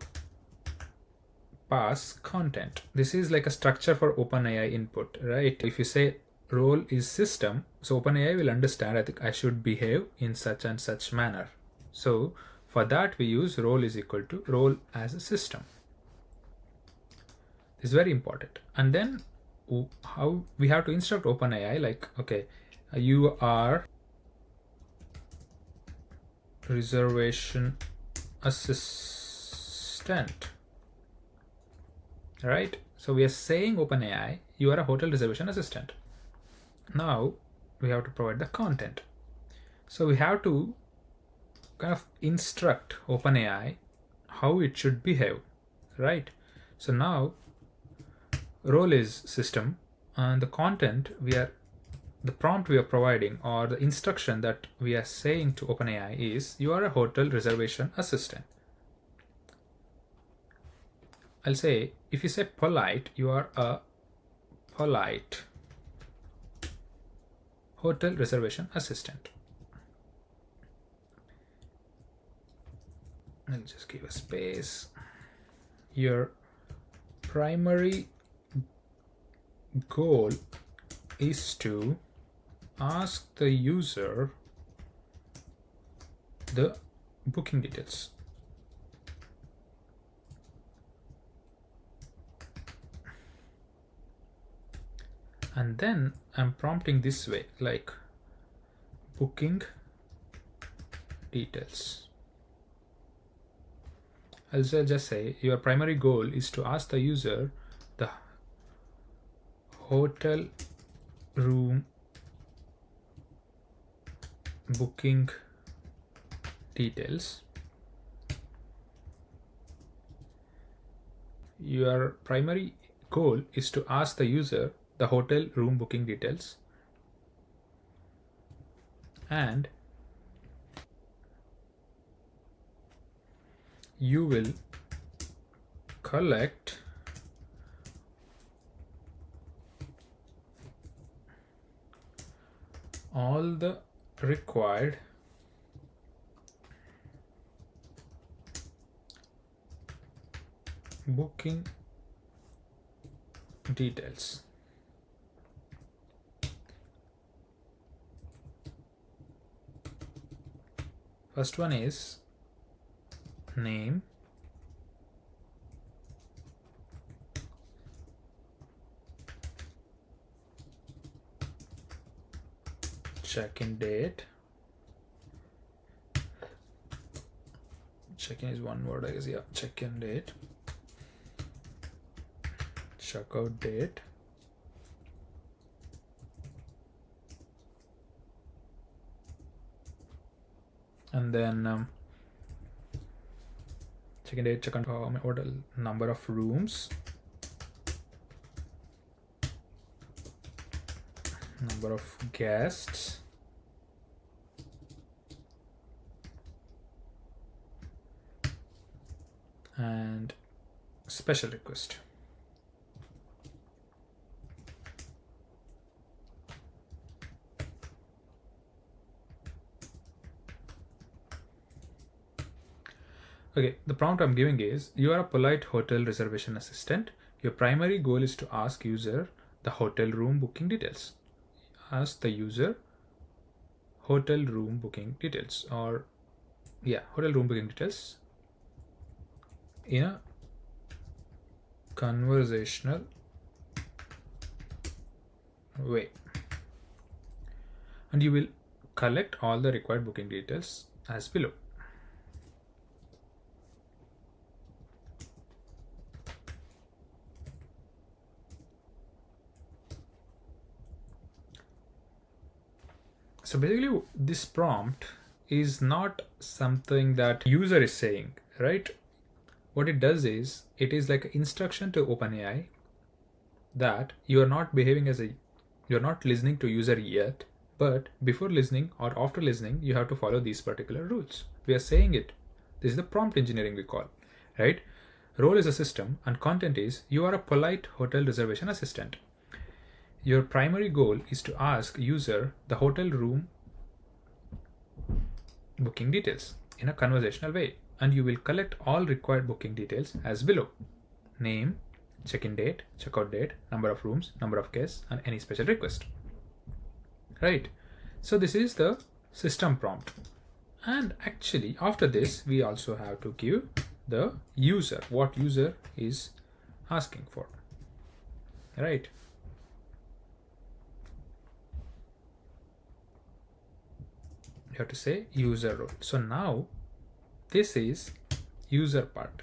pass content. This is like a structure for OpenAI input, right? If you say role is system, so OpenAI will understand I think I should behave in such and such manner. So for that we use role is equal to role as a system. This is very important. And then how we have to instruct OpenAI like, okay, you are reservation assistant, right? So we are saying OpenAI, you are a hotel reservation assistant. Now we have to provide the content. So we have to kind of instruct OpenAI how it should behave, right? So now role is system and the content we are the prompt we are providing, or the instruction that we are saying to OpenAI, is you are a hotel reservation assistant. I'll say, if you say polite, you are a polite hotel reservation assistant. I'll just give a space. Your primary goal is to ask the user the booking details. And then I'm prompting this way, like booking details. I'll just say your primary goal is to ask the user the hotel room booking details. Your primary goal is to ask the user the hotel room booking details, and you will collect all the required booking details. First one is name, check-in date. Check-in is one word, I guess. Yeah, check-in date, checkout date, and then check-in date, check-out order, number of rooms, number of guests, and special request. Okay, the prompt I'm giving is, you are a polite hotel reservation assistant. Your primary goal is to ask user the hotel room booking details. Ask the user hotel room booking details, or yeah, hotel room booking details in a conversational way. And you will collect all the required booking details as below. So basically, this prompt is not something that user is saying, right? What it does is, it is like an instruction to OpenAI that you are not behaving as you're not listening to user yet, but before listening or after listening, you have to follow these particular rules. We are saying it. This is the prompt engineering we call, right? Role is a system, and content is, you are a polite hotel reservation assistant. Your primary goal is to ask user the hotel room booking details in a conversational way, and you will collect all required booking details as below: name, check-in date, checkout date, number of rooms, number of guests, and any special request. Right? So this is the system prompt. And actually, after this, we also have to give the user what user is asking for. Right? You have to say user role. So now this is user part.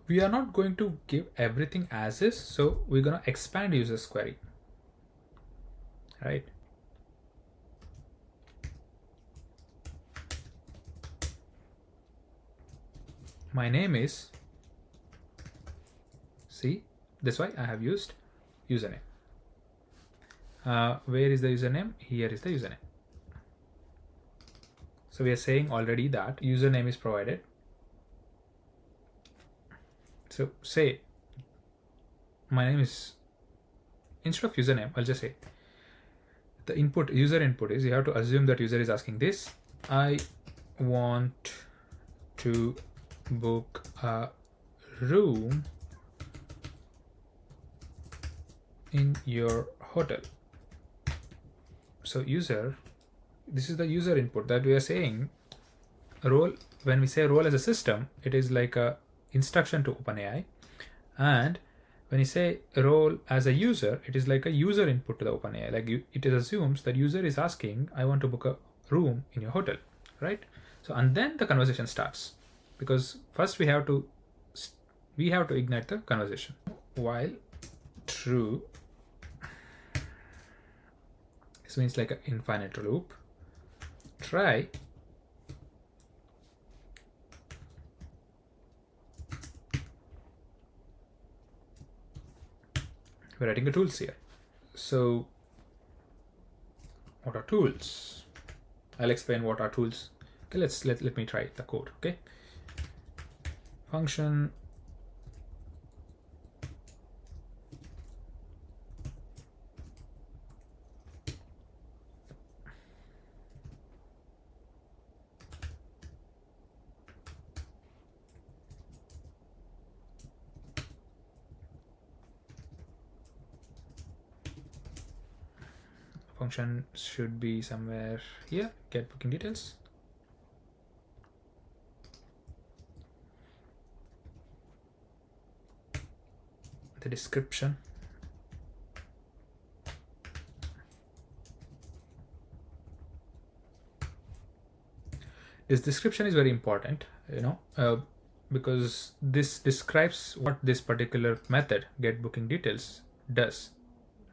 We are not going to give everything as is, so we're going to expand user's query, right? My name is, see, that's why I have used username. Where is the username? Here is the username. So we are saying already that username is provided. So say my name is, instead of username, I'll just say the input, user input is, you have to assume that user is asking this: I want to book a room in your hotel. So user, this is the user input that we are saying. Role, when we say role as a system, it is like a instruction to OpenAI, and when you say role as a user, it is like a user input to the OpenAI. Like it assumes that user is asking, I want to book a room in your hotel, right? So, and then the conversation starts, because first we have to ignite the conversation. While true, this means like an infinite loop. Try we're writing the tools here. So what are tools? I'll explain what are tools. Okay, let me try the code. Okay, function function should be somewhere here. Get booking details. The description. This description is very important, because this describes what this particular method, get booking details, does,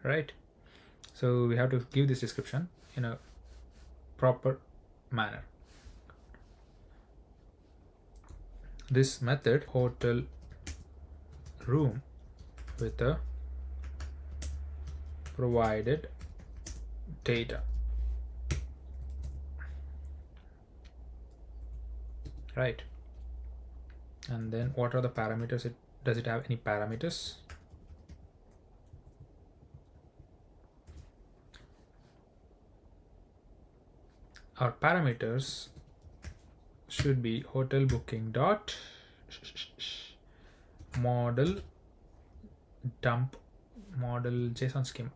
right? So we have to give this description in a proper manner. This method, hotel room with a provided data, right? And then what are the parameters? Does it have any parameters? Our parameters should be hotel booking dot model dump model JSON schema.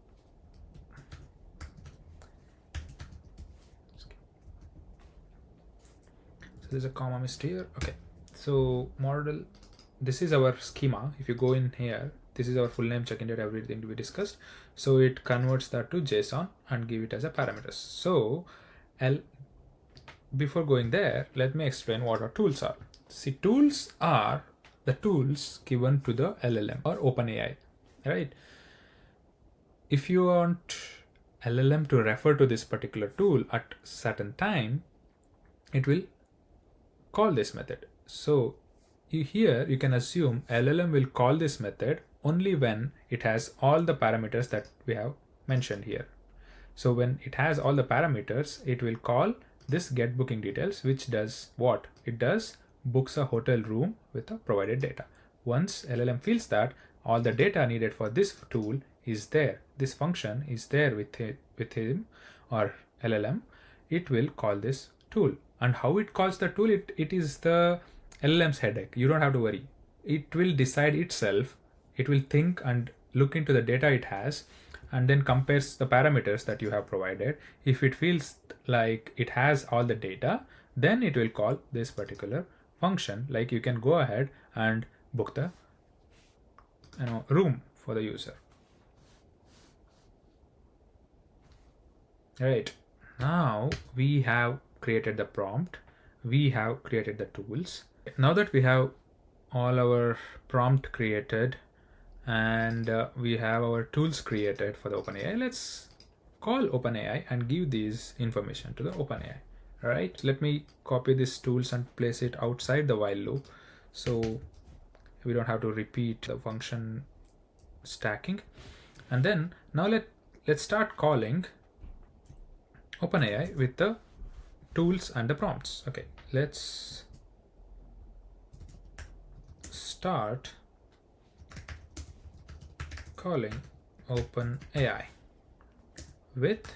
So there's a comma missed here. Okay, so model, this is our schema. If you go in here, this is our full name, check-in date, everything to be discussed. So it converts that to JSON and give it as a parameters. So before going there, let me explain what our tools are. See, tools are the tools given to the LLM or OpenAI, right? If you want LLM to refer to this particular tool at certain time, it will call this method. So here you can assume LLM will call this method only when it has all the parameters that we have mentioned here. So when it has all the parameters, it will call this get booking details, which does what? It does books a hotel room with a provided data. Once LLM feels that all the data needed for this tool is there, this function is there with him or LLM, it will call this tool. And how it calls the tool, it is the LLM's headache. You don't have to worry. It will decide itself. It will think and look into the data it has, and then compares the parameters that you have provided. If it feels like it has all the data, then it will call this particular function. Like you can go ahead and book the room for the user. Right, now we have created the prompt, we have created the tools. Now that we have all our prompt created and we have our tools created for the OpenAI, let's call OpenAI and give these information to the OpenAI. All right, let me copy these tools and place it outside the while loop, so we don't have to repeat the function stacking. And then now let's start calling OpenAI with the tools and the prompts. Okay, let's start calling OpenAI with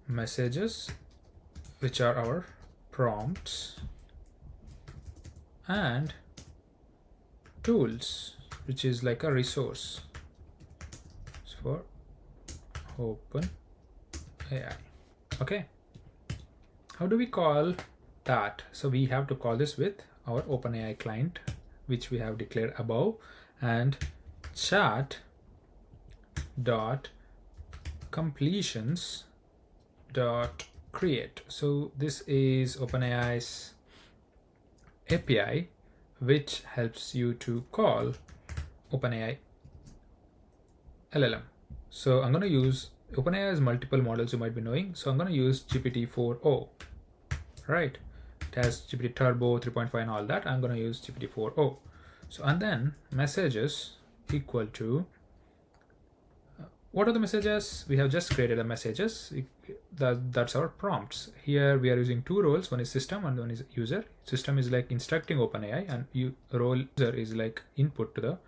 messages, which are our prompts, and tools, which is like a resource for OpenAI. Okay, how do we call that? So we have to call this with our OpenAI client, which we have declared above, and chat dot completions dot create. So this is OpenAI's API, which helps you to call OpenAI LLM. So I'm going to use OpenAI has multiple models you might be knowing. So I'm going to use GPT-4o, right? It has GPT Turbo 3.5 and all that. I'm going to use GPT-4o. So, and then messages equal to, what are the messages? We have just created a messages. That's our prompts. Here we are using two roles. One is system and one is user. System is like instructing OpenAI, and role user is like input to the,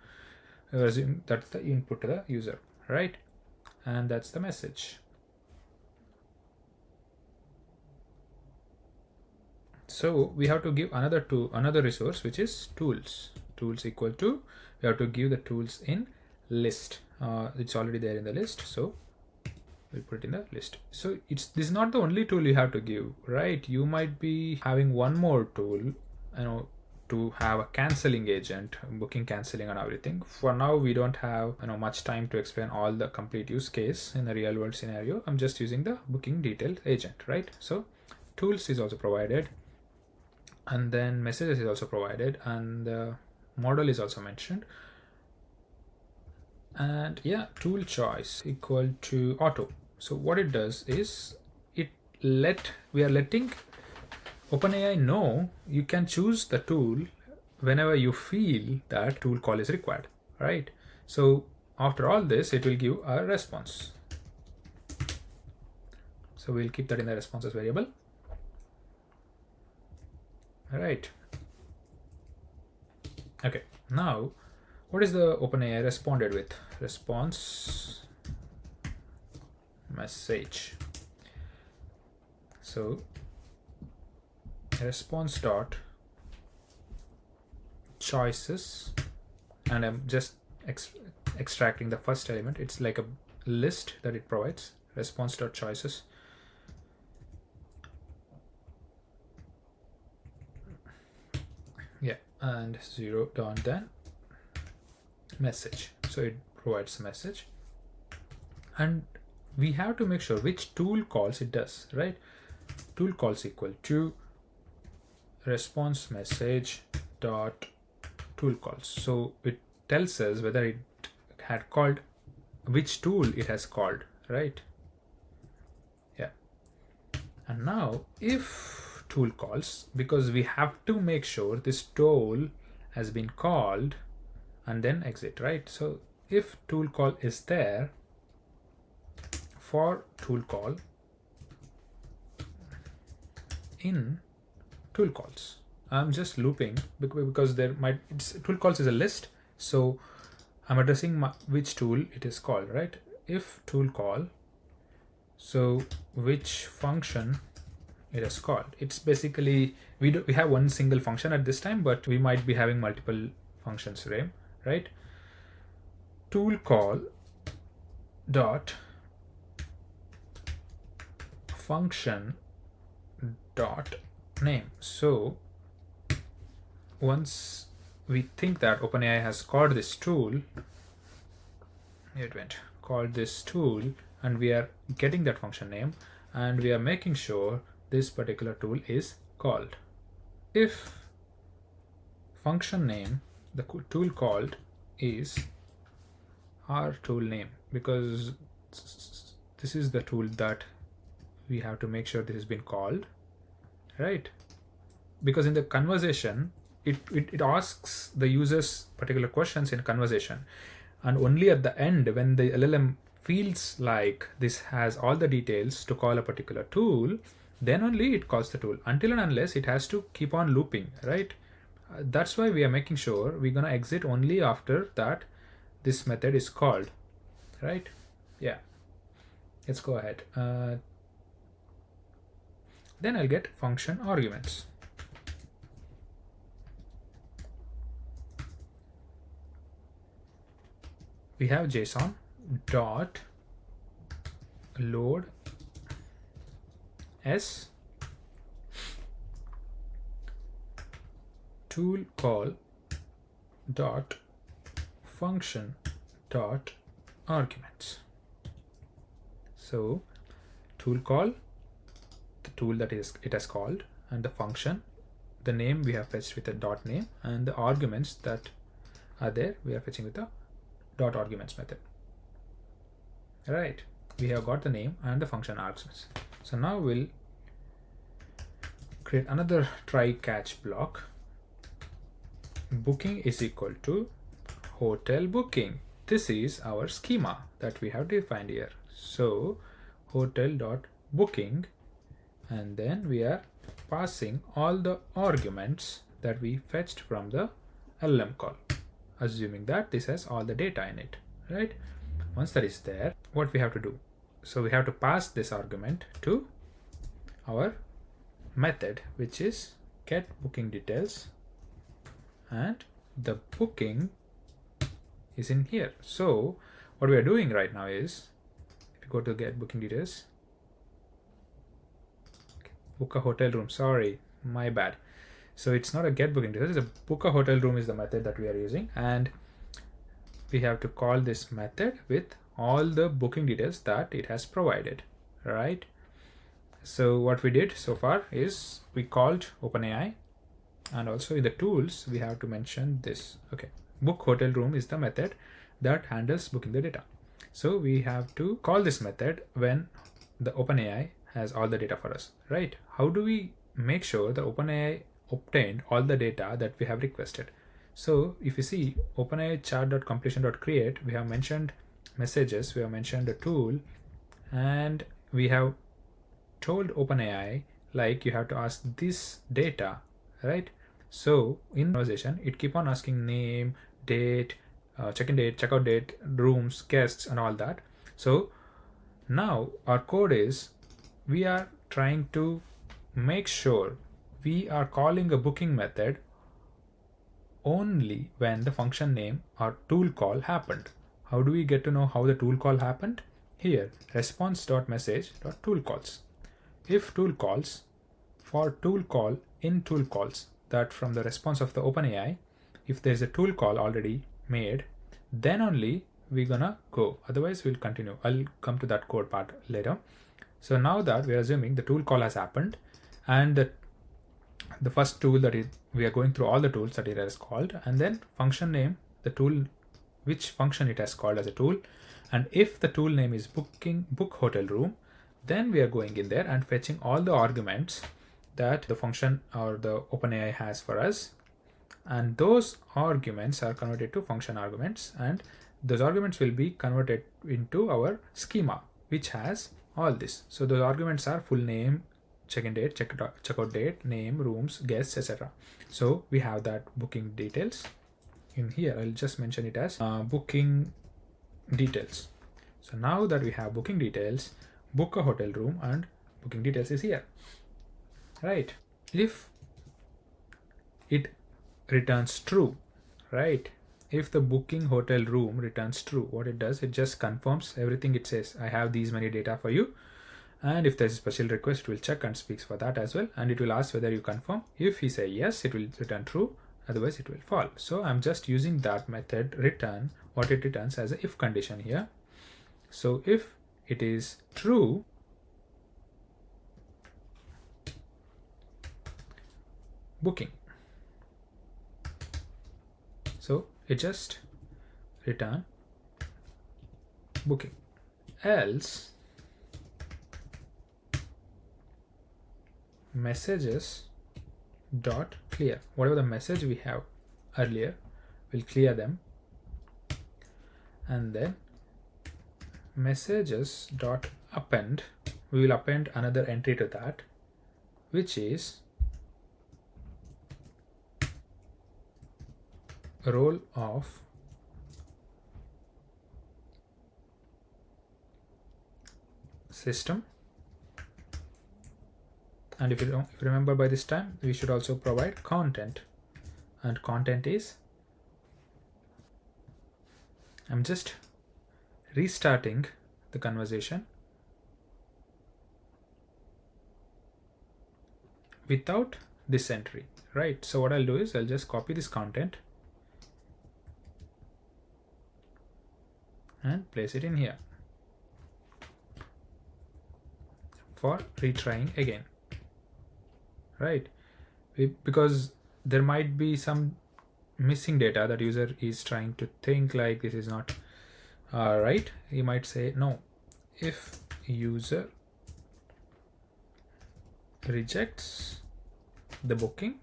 that's the input to the user, right? And that's the message. So we have to give another resource, which is tools. Tools equal to, we have to give the tools in list. It's already there in the list, so we'll put it in the list. So this is not the only tool you have to give, right? You might be having one more tool, to have a canceling agent, booking canceling and everything. For now, we don't have much time to explain all the complete use case in a real world scenario. I'm just using the booking detail agent, right? So tools is also provided, and then messages is also provided, and the model is also mentioned. And yeah, tool choice equal to auto. So what it does is we are letting OpenAI know you can choose the tool whenever you feel that tool call is required, right? So after all this, it will give a response. So we'll keep that in the responses variable. All right. Okay, now what is the OpenAI responded with? Response message. So response dot choices, and I'm just extracting the first element. It's like a list that it provides. Response dot choices. Yeah, and 0 dot then message. So it provides a message, and we have to make sure which tool calls it does, right? Tool calls equal to response message dot tool calls. So it tells us whether it had called, which tool it has called, right? Yeah. And now if tool calls, because we have to make sure this tool has been called and then exit, right? So if tool call is there, for tool call in tool calls, I'm just looping because tool calls is a list, so I'm addressing which tool it is called, right? If tool call, so which function it is called. It's basically we have one single function at this time, but we might be having multiple functions, right? Tool call dot function dot name. So once we think that OpenAI has called this tool, called this tool, and we are getting that function name, and we are making sure this particular tool is called. If function name, the tool called, is our tool name, because this is the tool that we have to make sure this has been called, right? Because in the conversation, it asks the users particular questions in conversation, and only at the end, when the LLM feels like this has all the details to call a particular tool, then only it calls the tool. Until and unless, it has to keep on looping, right? That's why we are making sure we're gonna exit only after that this method is called, right? Yeah, let's go ahead. Then I'll get function arguments. We have JSON dot load s tool call dot function dot arguments. So tool call, the tool that it has called, and the function, the name we have fetched with a dot name, and the arguments that are there we are fetching with a dot arguments method. Right, we have got the name and the function arguments. So now we'll create another try catch block. Booking is equal to hotel booking. This is our schema that we have defined here. So hotel dot booking, and then we are passing all the arguments that we fetched from the LLM call, assuming that this has all the data in it, right? Once that is there, what we have to do? So we have to pass this argument to our method, which is get booking details, and the booking is in here. So what we are doing right now is, if you go to get booking details, book a hotel room, sorry, my bad. So it's not a get booking details, it's a book a hotel room is the method that we are using, and we have to call this method with all the booking details that it has provided, right? So what we did so far is we called OpenAI, and also in the tools we have to mention this. Okay, book hotel room is the method that handles booking the data. So we have to call this method when the OpenAI has all the data for us, right? How do we make sure the OpenAI obtained all the data that we have requested? So if you see OpenAI chat.completion.create, we have mentioned messages, we have mentioned a tool, and we have told OpenAI like you have to ask this data, right? So in conversation, it keep on asking name, date, check-in date, checkout date, rooms, guests, and all that. So now our code is, we are trying to make sure we are calling a booking method only when the function name or tool call happened. How do we get to know how the tool call happened? Here, response.message.toolCalls. If tool calls, for tool call in tool calls, that from the response of the OpenAI, if there's a tool call already made, then only we're gonna go. Otherwise, we'll continue. I'll come to that code part later. So now that we're assuming the tool call has happened, and the first tool that we are going through all the tools that it has called, and then function name, the tool, which function it has called as a tool, and if the tool name is book hotel room, then we are going in there and fetching all the arguments that the function or the OpenAI has for us, and those arguments are converted to function arguments, and those arguments will be converted into our schema, which has all this. So those arguments are full name, check-in date, checkout date, name, rooms, guests, etc. So we have that booking details in here. I'll just mention it as booking details. So now that we have booking details, book a hotel room, and booking details is here, right? If it returns true, right? If the booking hotel room returns true, what it does, it just confirms everything. It says, I have these many data for you. And if there's a special request, it will check and speaks for that as well. And it will ask whether you confirm. If he say yes, it will return true. Otherwise, it will fall. So I'm just using that method return, what it returns as a if condition here. So if it is true, booking. So it just return booking. Else, messages dot clear. Whatever the message we have earlier, we'll clear them, and then messages dot append, we will append another entry to that, which is role of system. And if you remember by this time, we should also provide content, and content is, I'm just restarting the conversation without this entry, right? So what I'll do is I'll just copy this content and place it in here for retrying again, right? Because there might be some missing data that user is trying to think like this is not right. He might say no, if user rejects the booking,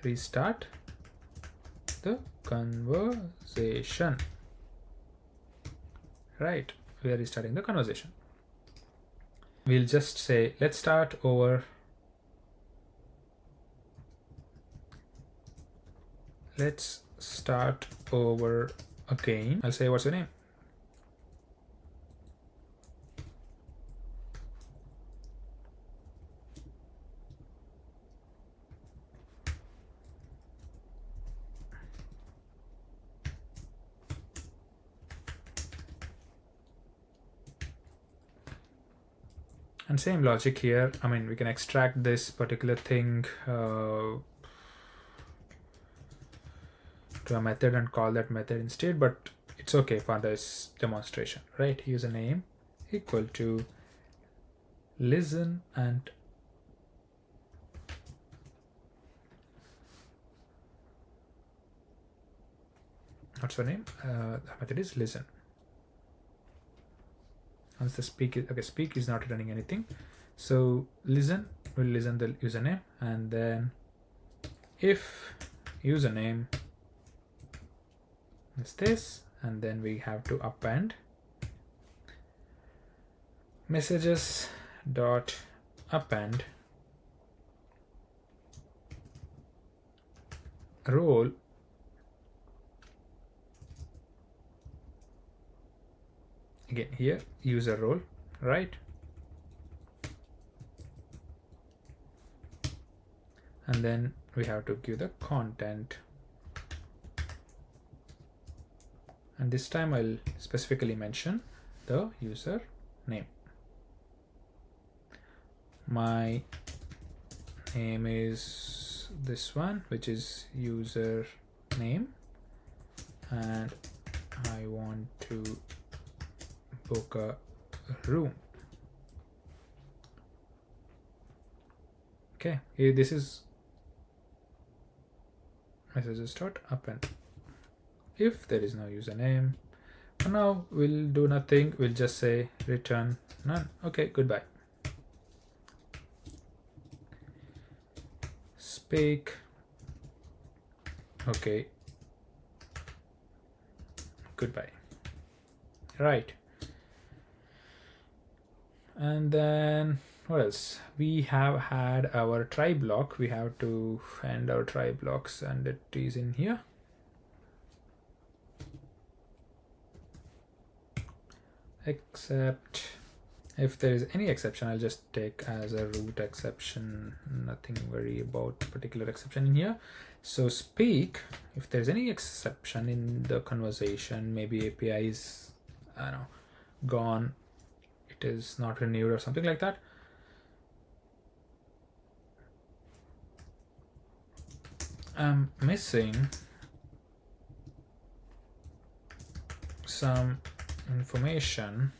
restart the conversation, right? We are restarting the conversation. We'll just say let's start over, again. I'll say what's your name, and same logic here. I mean, we can extract this particular thing to a method and call that method instead, but it's okay for this demonstration, right? Username equal to listen and what's the name? The method is listen. Once the speak is okay, speak is not returning anything, so listen will listen the username, and then if username is this, and then we have to append messages dot append role again here, user role, right? And then we have to give the content, and this time I'll specifically mention the user name. My name is this one, which is user name, and I want to book a room. Okay, here this is messages dot append. If there is no username, for now we'll do nothing, we'll just say return none. Okay, goodbye. Speak. Okay, goodbye. Right. And then what else? We have had our try block. We have to end our try blocks, and it is in here. Except if there is any exception, I'll just take as a root exception. Nothing worry about particular exception in here. So speak, if there's any exception in the conversation, maybe API is, I don't know, gone, it is not renewed or something like that, I'm missing some information.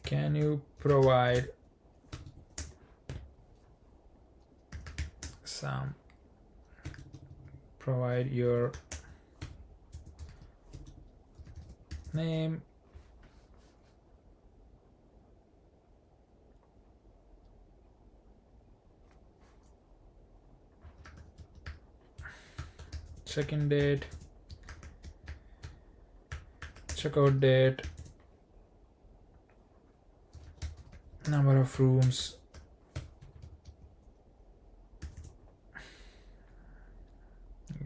Can you provide your name, check-in date, checkout date, number of rooms,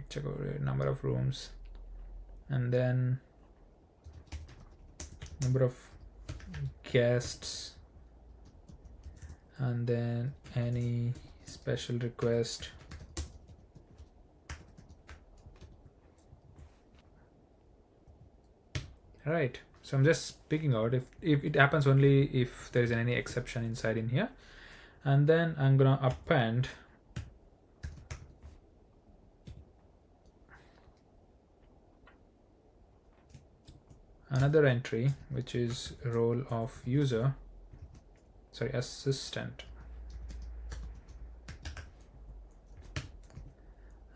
checkout date, number of rooms, and then number of guests, and then any special request. All right, so I'm just picking out if it happens only if there is any exception inside in here, and then I'm gonna append another entry, which is role of assistant,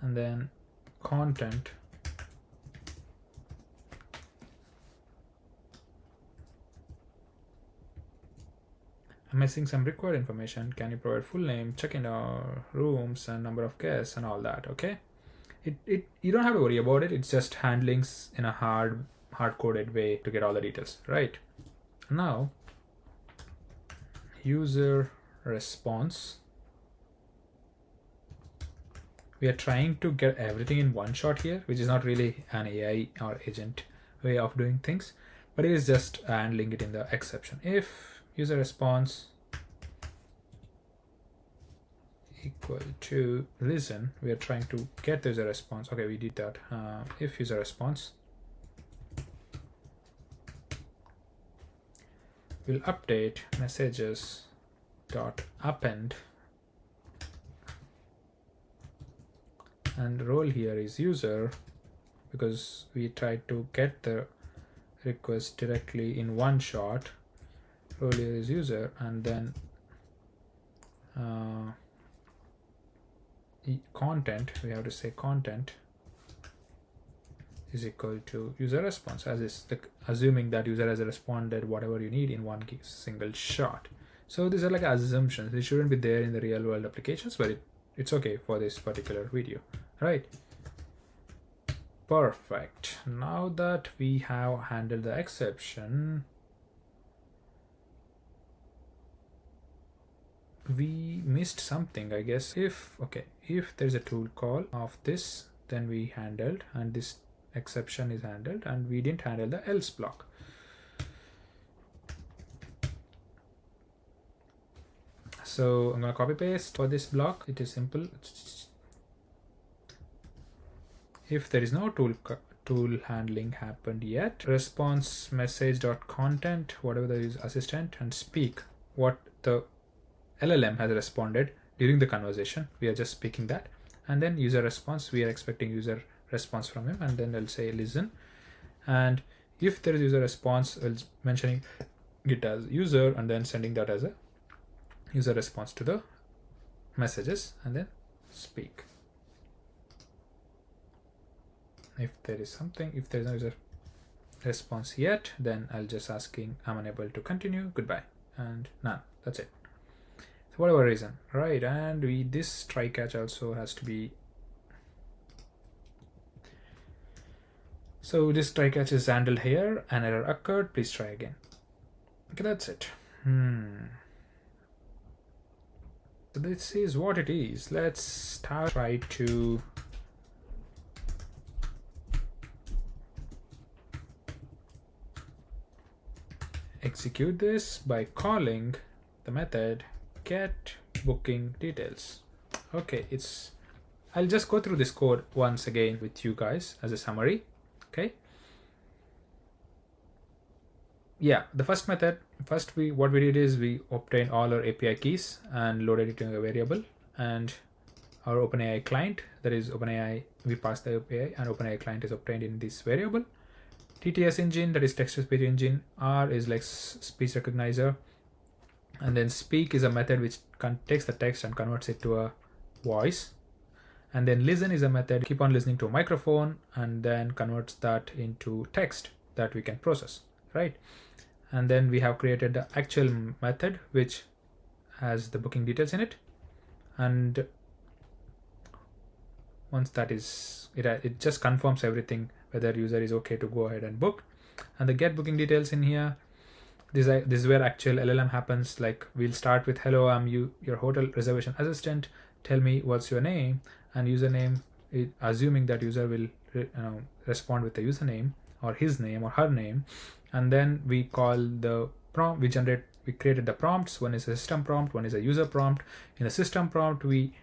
and then content, I'm missing some required information. Can you provide full name, check-in rooms, and number of guests, and all that? Okay, you don't have to worry about it. It's just handlings in a hard-coded way to get all the details, right? Now, user response. We are trying to get everything in one shot here, which is not really an AI or agent way of doing things, but it is just handling it in the exception. If user response equal to listen, we are trying to get the user response. Okay, we did that. If user response, we'll update messages dot append, and role here is user, because we tried to get the request directly in one shot. Role here is user, and then content, we have to say content is equal to user response, as is assuming that user has responded whatever you need in one single shot. So these are like assumptions. They shouldn't be there in the real world applications, but it's okay for this particular video, right? Perfect. Now that we have handled the exception, we missed something, I guess. If there's a tool call of this, then we handled, and this exception is handled, and we didn't handle the else block. So I'm gonna copy paste for this block. It is simple. If there is no tool handling happened yet, response message dot content, whatever the user assistant, and speak what the LLM has responded during the conversation. We are just speaking that, and then user response, we are expecting user response from him, and then I'll say listen, and if there is user response, I'll mentioning it as user, and then sending that as a user response to the messages, and then speak. If there is no user response yet, then I'll just asking I'm unable to continue, goodbye, and none. That's it. For whatever reason, right? And this try catch also has to be. So this try catch is handled here. An error occurred. Please try again. Okay, that's it. So this is what it is. Let's try to execute this by calling the method get booking details. Okay, I'll just go through this code once again with you guys as a summary. Okay. Yeah, the first method, what we did is we obtained all our API keys and loaded it in a variable, and our OpenAI client, that is OpenAI, we passed the API, and OpenAI client is obtained in this variable. TTS engine, that is text to speech engine. R is like speech recognizer, and then speak is a method which takes the text and converts it to a voice. And then listen is a method, keep on listening to a microphone and then converts that into text that we can process, right? And then we have created the actual method which has the booking details in it. And once that is, it just confirms everything, whether user is okay to go ahead and book. And the get booking details in here, this is where actual LLM happens. Like we'll start with, hello, I'm your hotel reservation assistant, tell me what's your name, and username, assuming that user will respond with the username or his name or her name. And then we call the prompt, we created the prompts. One is a system prompt, one is a user prompt. In the system prompt, we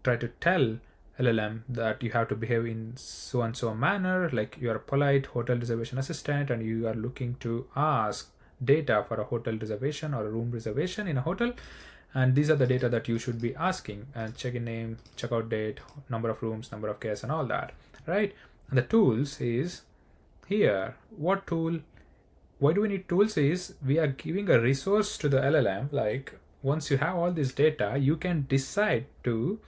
try to tell LLM that you have to behave in so and so manner, like you are a polite hotel reservation assistant and you are looking to ask data for a hotel reservation or a room reservation in a hotel, and these are the data that you should be asking, and check-in name, checkout date, number of rooms, number of guests, and all that, right? And the tools is here. What tool? Why do we need tools? Is we are giving a resource to the LLM, like once you have all this data, you can decide to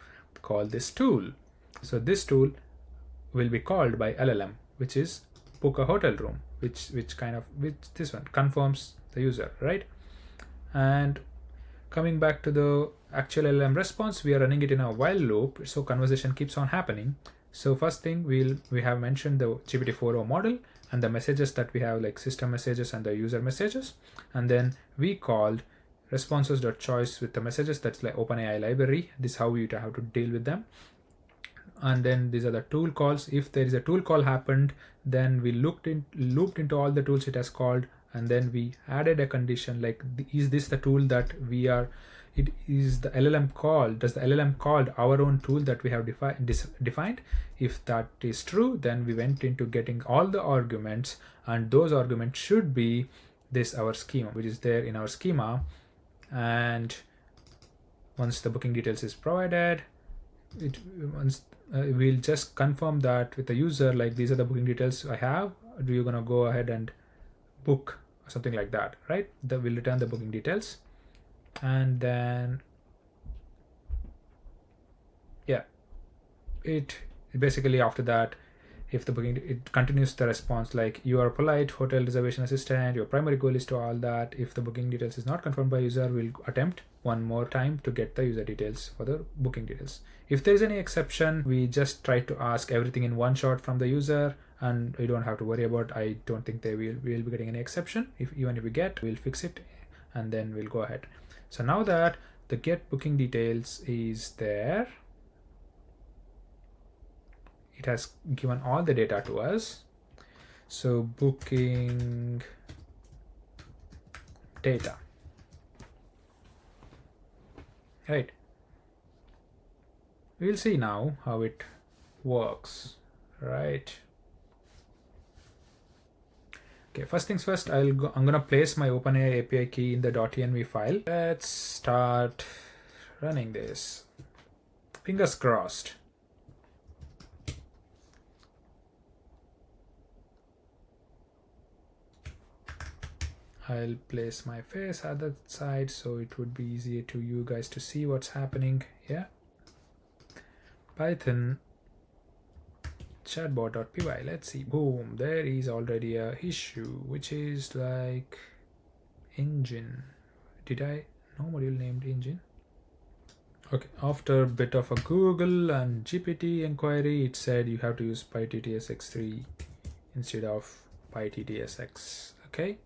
call this tool. So this tool will be called by LLM, which is book a hotel room, which this one confirms the user, right? And coming back to the actual LLM response, we are running it in a while loop, so conversation keeps on happening. So first thing, we have mentioned the GPT-4o model and the messages that we have, like system messages and the user messages, and then we called responses.choice with the messages. That's like OpenAI library. This is how we have to deal with them. And then these are the tool calls. If there is a tool call happened, then we looped into all the tools it has called, and then we added a condition like, is this the tool that we are, it is the LLM call, does the LLM called our own tool that we have defined? If that is true, then we went into getting all the arguments, and those arguments should be this our schema, which is there in our schema. And once the booking details is provided, we'll just confirm that with the user, like these are the booking details I have, do you gonna go ahead and book or something like that, right? That will return the booking details. And then it basically, after that, if the booking, it continues the response like, you are a polite hotel reservation assistant, your primary goal is to all that. If the booking details is not confirmed by user, we'll attempt one more time to get the user details for the booking details. If there is any exception, we just try to ask everything in one shot from the user, and we don't have to worry about, I don't think we'll be getting any exception. Even if we get, we'll fix it, and then we'll go ahead. So now that the get booking details is there, it has given all the data to us. So booking data, right? We'll see now how it works, right? Okay, first things first, I'm gonna place my OpenAI API key in the .env file. Let's start running this. Fingers crossed. I'll place my face at the side so it would be easier to you guys to see what's happening here. Python chatbot.py. Let's see. Boom, there is already a issue, which is like engine. Did I no module named engine? Okay, after a bit of a Google and GPT inquiry, it said you have to use PyTTSX3 instead of PyTTSX. Okay,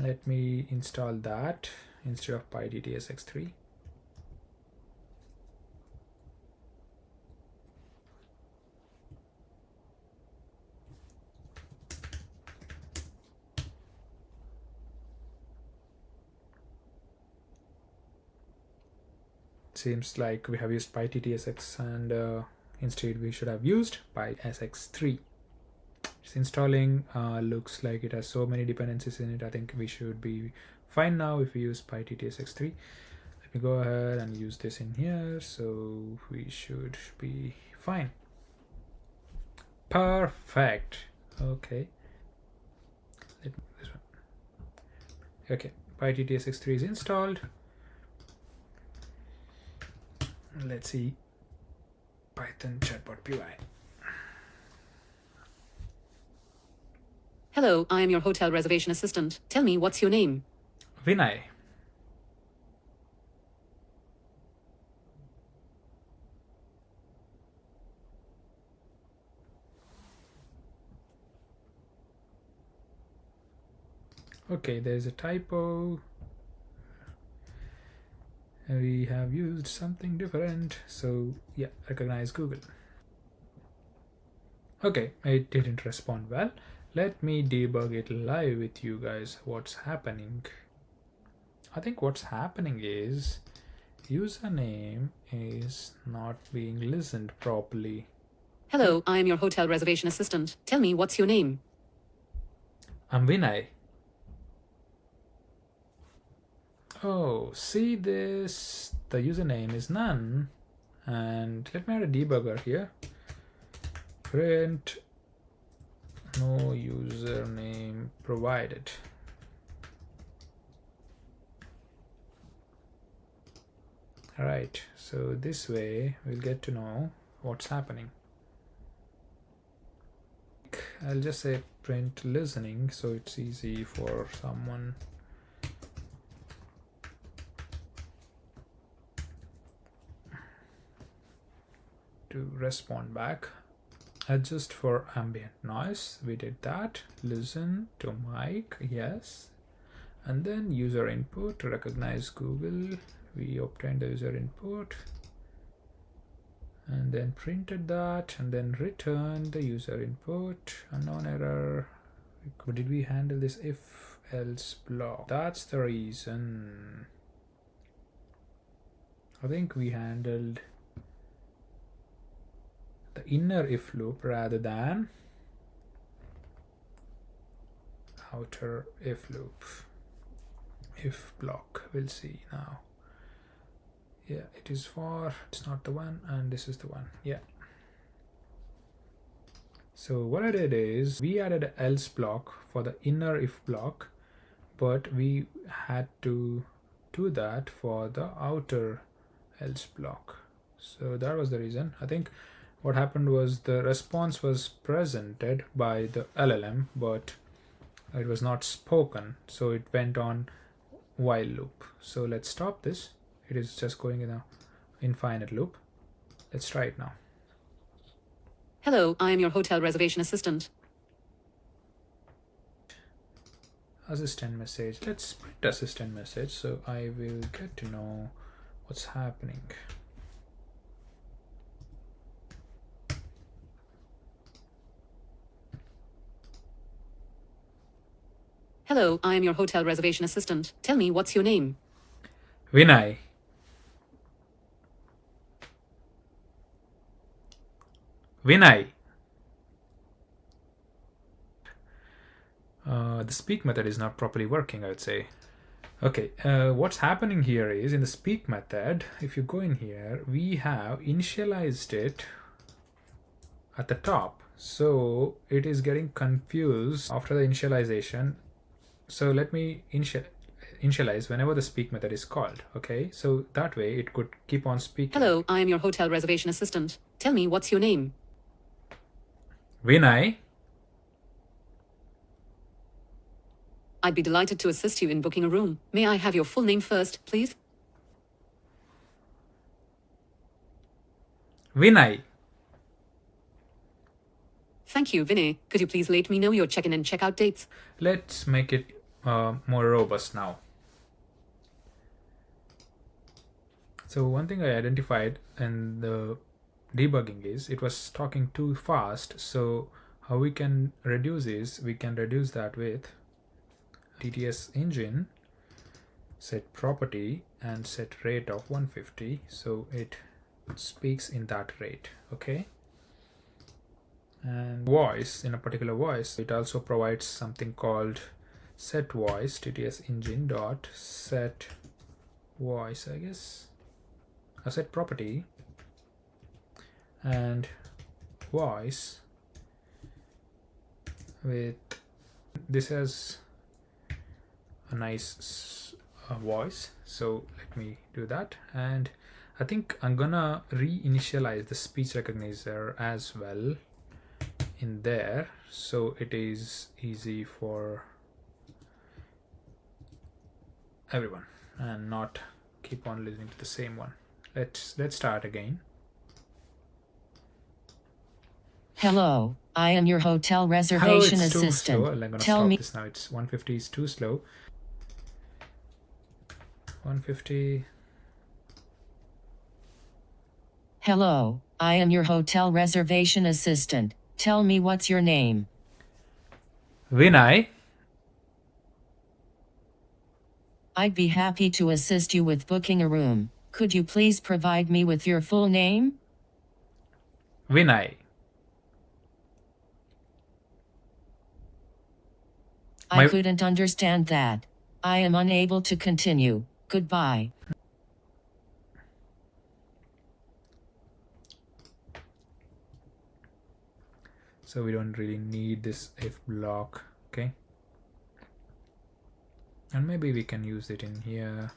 let me install that instead of PyTTSX3. Seems like we have used PyTTSX, and instead we should have used PySX3. It's installing. Looks like it has so many dependencies in it. I think we should be fine now if we use PyTTSX3. Let me go ahead and use this in here, so we should be fine. Perfect. Okay. This one. Okay, PyTTSX3 is installed. Let's see Python chatbot.py. Hello, I am your hotel reservation assistant. Tell me, what's your name? Vinay. Okay, there's a typo. We have used something different. So yeah, recognize Google. Okay, it didn't respond well. Let me debug it live with you guys. What's happening? I think what's happening is username is not being listened properly. Hello, I am your hotel reservation assistant. Tell me what's your name. I'm Vinay. Oh, see this? The username is none. And let me add a debugger here. Print no username provided. Alright, so this way we'll get to know what's happening. I'll just say print listening so it's easy for someone to respond back. Adjust for ambient noise, we did that. Listen to mic, yes. And then user input, recognize Google, we obtained the user input and then printed that and then returned the user input. Unknown error. Did we handle this if else block? That's the reason. I think we handled the inner if loop rather than outer if loop. If block, we'll see now. Yeah, it is for, it's not the one, and this is the one. Yeah. So what I did is we added an else block for the inner if block, but we had to do that for the outer else block. So that was the reason. I think what happened was the response was presented by the LLM, but it was not spoken, so it went on while loop. So let's stop this. It is just going in an infinite loop. Let's try it now. Hello, I am your hotel reservation assistant. Assistant message. Let's print assistant message so I will get to know what's happening. Hello, I am your hotel reservation assistant. Tell me what's your name. Vinay. Vinay. The speak method is not properly working, I would say. Okay, what's happening here is in the speak method, if you go in here, we have initialized it at the top. So it is getting confused after the initialization. So let me initialize whenever the speak method is called. Okay, so that way it could keep on speaking. Hello, I am your hotel reservation assistant. Tell me what's your name. Vinay. I'd be delighted to assist you in booking a room. May I have your full name first, please? Vinay. Thank you, Vinay. Could you please let me know your check-in and check-out dates? Let's make it more robust now. So one thing I identified in the debugging is it was talking too fast. So how we can reduce is we can reduce that with TTS engine, set property and set rate of 150. So it speaks in that rate. Okay. And voice, in a particular voice, it also provides something called set voice, TTS engine dot set voice, I guess, a set property and voice with this has a nice voice. So let me do that, and I think I'm gonna reinitialize the speech recognizer as well in there so it is easy for everyone and not keep on listening to the same one. Let's start again. Hello, I am your hotel Oh, reservation it's too assistant. slow. I'm gonna Tell stop me. this now. It's 150 is too slow. 150. Hello, I am your hotel reservation assistant. Tell me what's your name. Vinay. I'd be happy to assist you with booking a room. Could you please provide me with your full name? Vinay. I couldn't understand that. I am unable to continue. Goodbye. So we don't really need this if block. Okay. And maybe we can use it in here.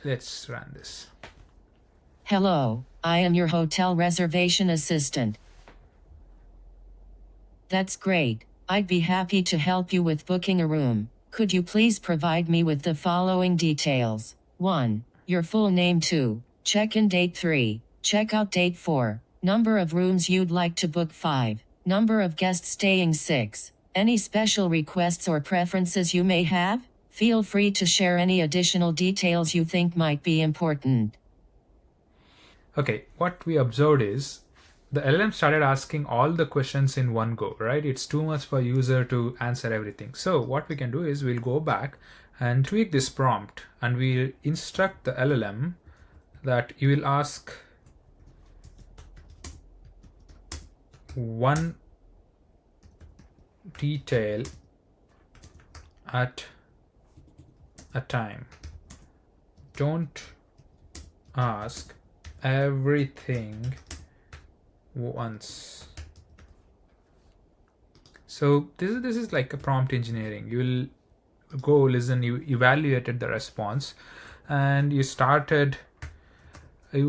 Let's run this. Hello, I am your hotel reservation assistant. That's great. I'd be happy to help you with booking a room. Could you please provide me with the following details? 1. Your full name. 2. Check-in date. 3. Checkout date. 4. Number of rooms you'd like to book. 5. Number of guests staying. 6. Any special requests or preferences you may have? Feel free to share any additional details you think might be important. Okay, what we observed is the LLM started asking all the questions in one go, right? It's too much for user to answer everything. So what we can do is we'll go back and tweak this prompt and we'll instruct the LLM that you will ask one detail at a time. Don't ask everything once. So this is like a prompt engineering. You will go listen, you evaluated the response and you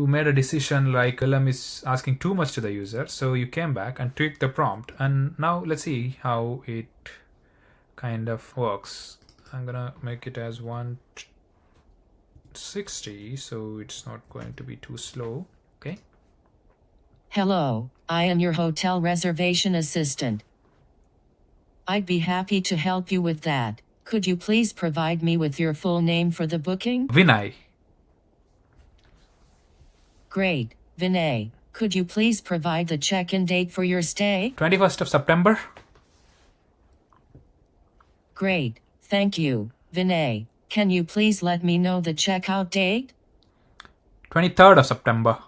made a decision like LM is asking too much to the user, so you came back and tweaked the prompt, and now let's see how it kind of works. I'm gonna make it as 160 so it's not going to be too slow. Okay. Hello, I am your hotel reservation assistant. I'd be happy to help you with that. Could you please provide me with your full name for the booking? Vinay. Great, Vinay. Could you please provide the check-in date for your stay? 21st of September. Great, thank you, Vinay. Can you please let me know the checkout date? 23rd of September.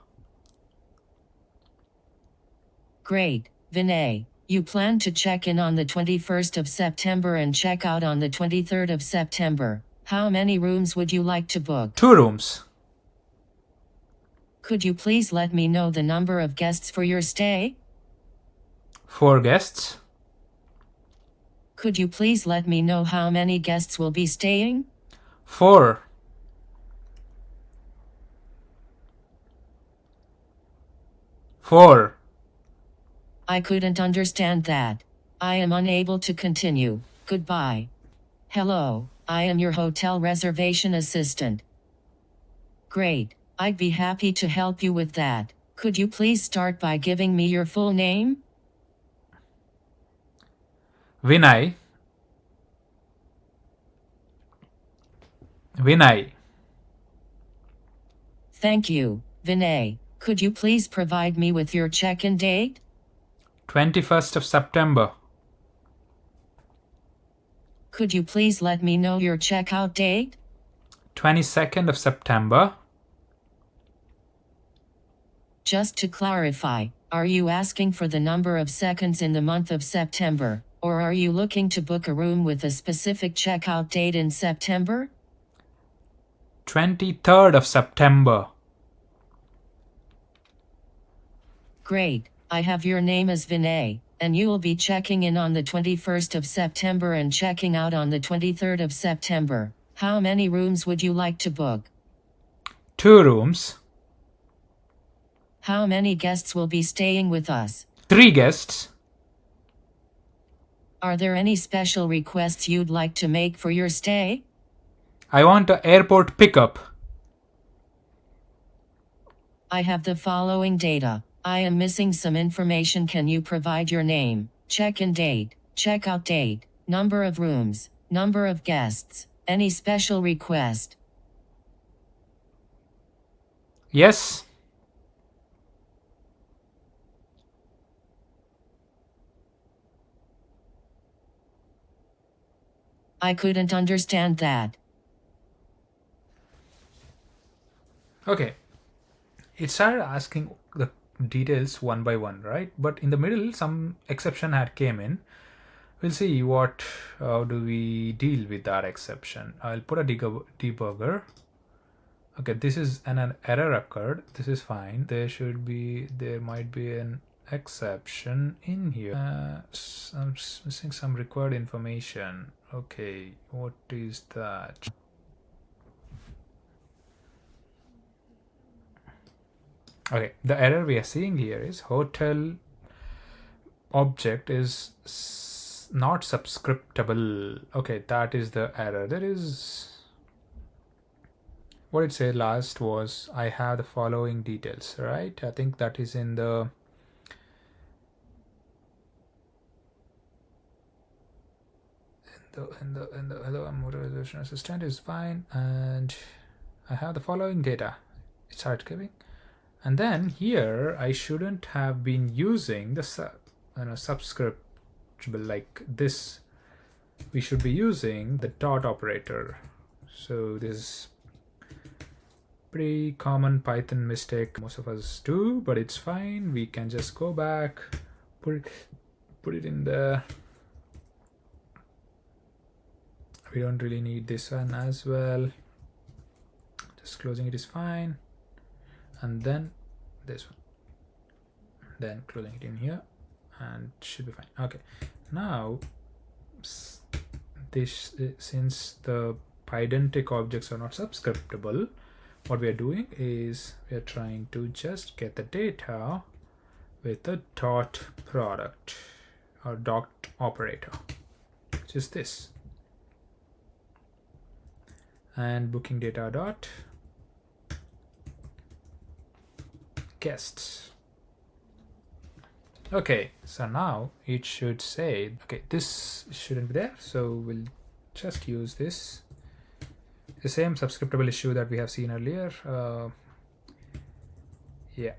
Great, Vinay. You plan to check in on the 21st of September and check out on the 23rd of September. How many rooms would you like to book? 2 rooms. Could you please let me know the number of guests for your stay? 4 guests. Could you please let me know how many guests will be staying? 4. 4. I couldn't understand that. I am unable to continue. Goodbye. Hello, I am your hotel reservation assistant. Great, I'd be happy to help you with that. Could you please start by giving me your full name? Vinay. Vinay. Thank you, Vinay. Could you please provide me with your check-in date? 21st of September. Could you please let me know your checkout date? 22nd of September. Just to clarify, are you asking for the number of seconds in the month of September, or are you looking to book a room with a specific checkout date in September? 23rd of September. Great, I have your name as Vinay, and you will be checking in on the 21st of September and checking out on the 23rd of September. How many rooms would you like to book? 2 rooms. How many guests will be staying with us? 3 guests. Are there any special requests you'd like to make for your stay? I want an airport pickup. I have the following data. I am missing some information. Can you provide your name, check-in date, checkout date, number of rooms, number of guests, any special request? Yes. I couldn't understand that. Okay. It started asking the details one by one, right? But in the middle, some exception had came in. We'll see how do we deal with that exception. I'll put a debugger. Okay, this is an error occurred. This is fine. There might be an exception in here. I'm missing some required information. Okay, what is that? Okay, the error we are seeing here is hotel object is not subscriptable. Okay, that is the error. There is what it said last was I have the following details, right? I think that is in the hello, I'm a resolution assistant is fine, and I have the following data. It started giving, and then here I shouldn't have been using the subscriptable like this. We should be using the dot operator. So this is pretty common Python mistake most of us do, but it's fine. We can just go back, put it in there. We don't really need this one as well. Just closing it is fine, and then this one, then closing it in here, and should be fine. Okay, now this since the pydantic objects are not subscriptable, what we are doing is we are trying to just get the data with the dot product or dot operator, which is this, and booking data dot guests. Okay, so now it should say, okay, this shouldn't be there, so we'll just use this. The same subscriptable issue that we have seen earlier. Yeah.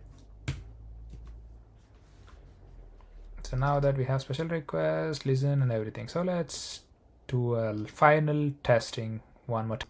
So now that we have special request, listen, and everything. So let's do a final testing one more time.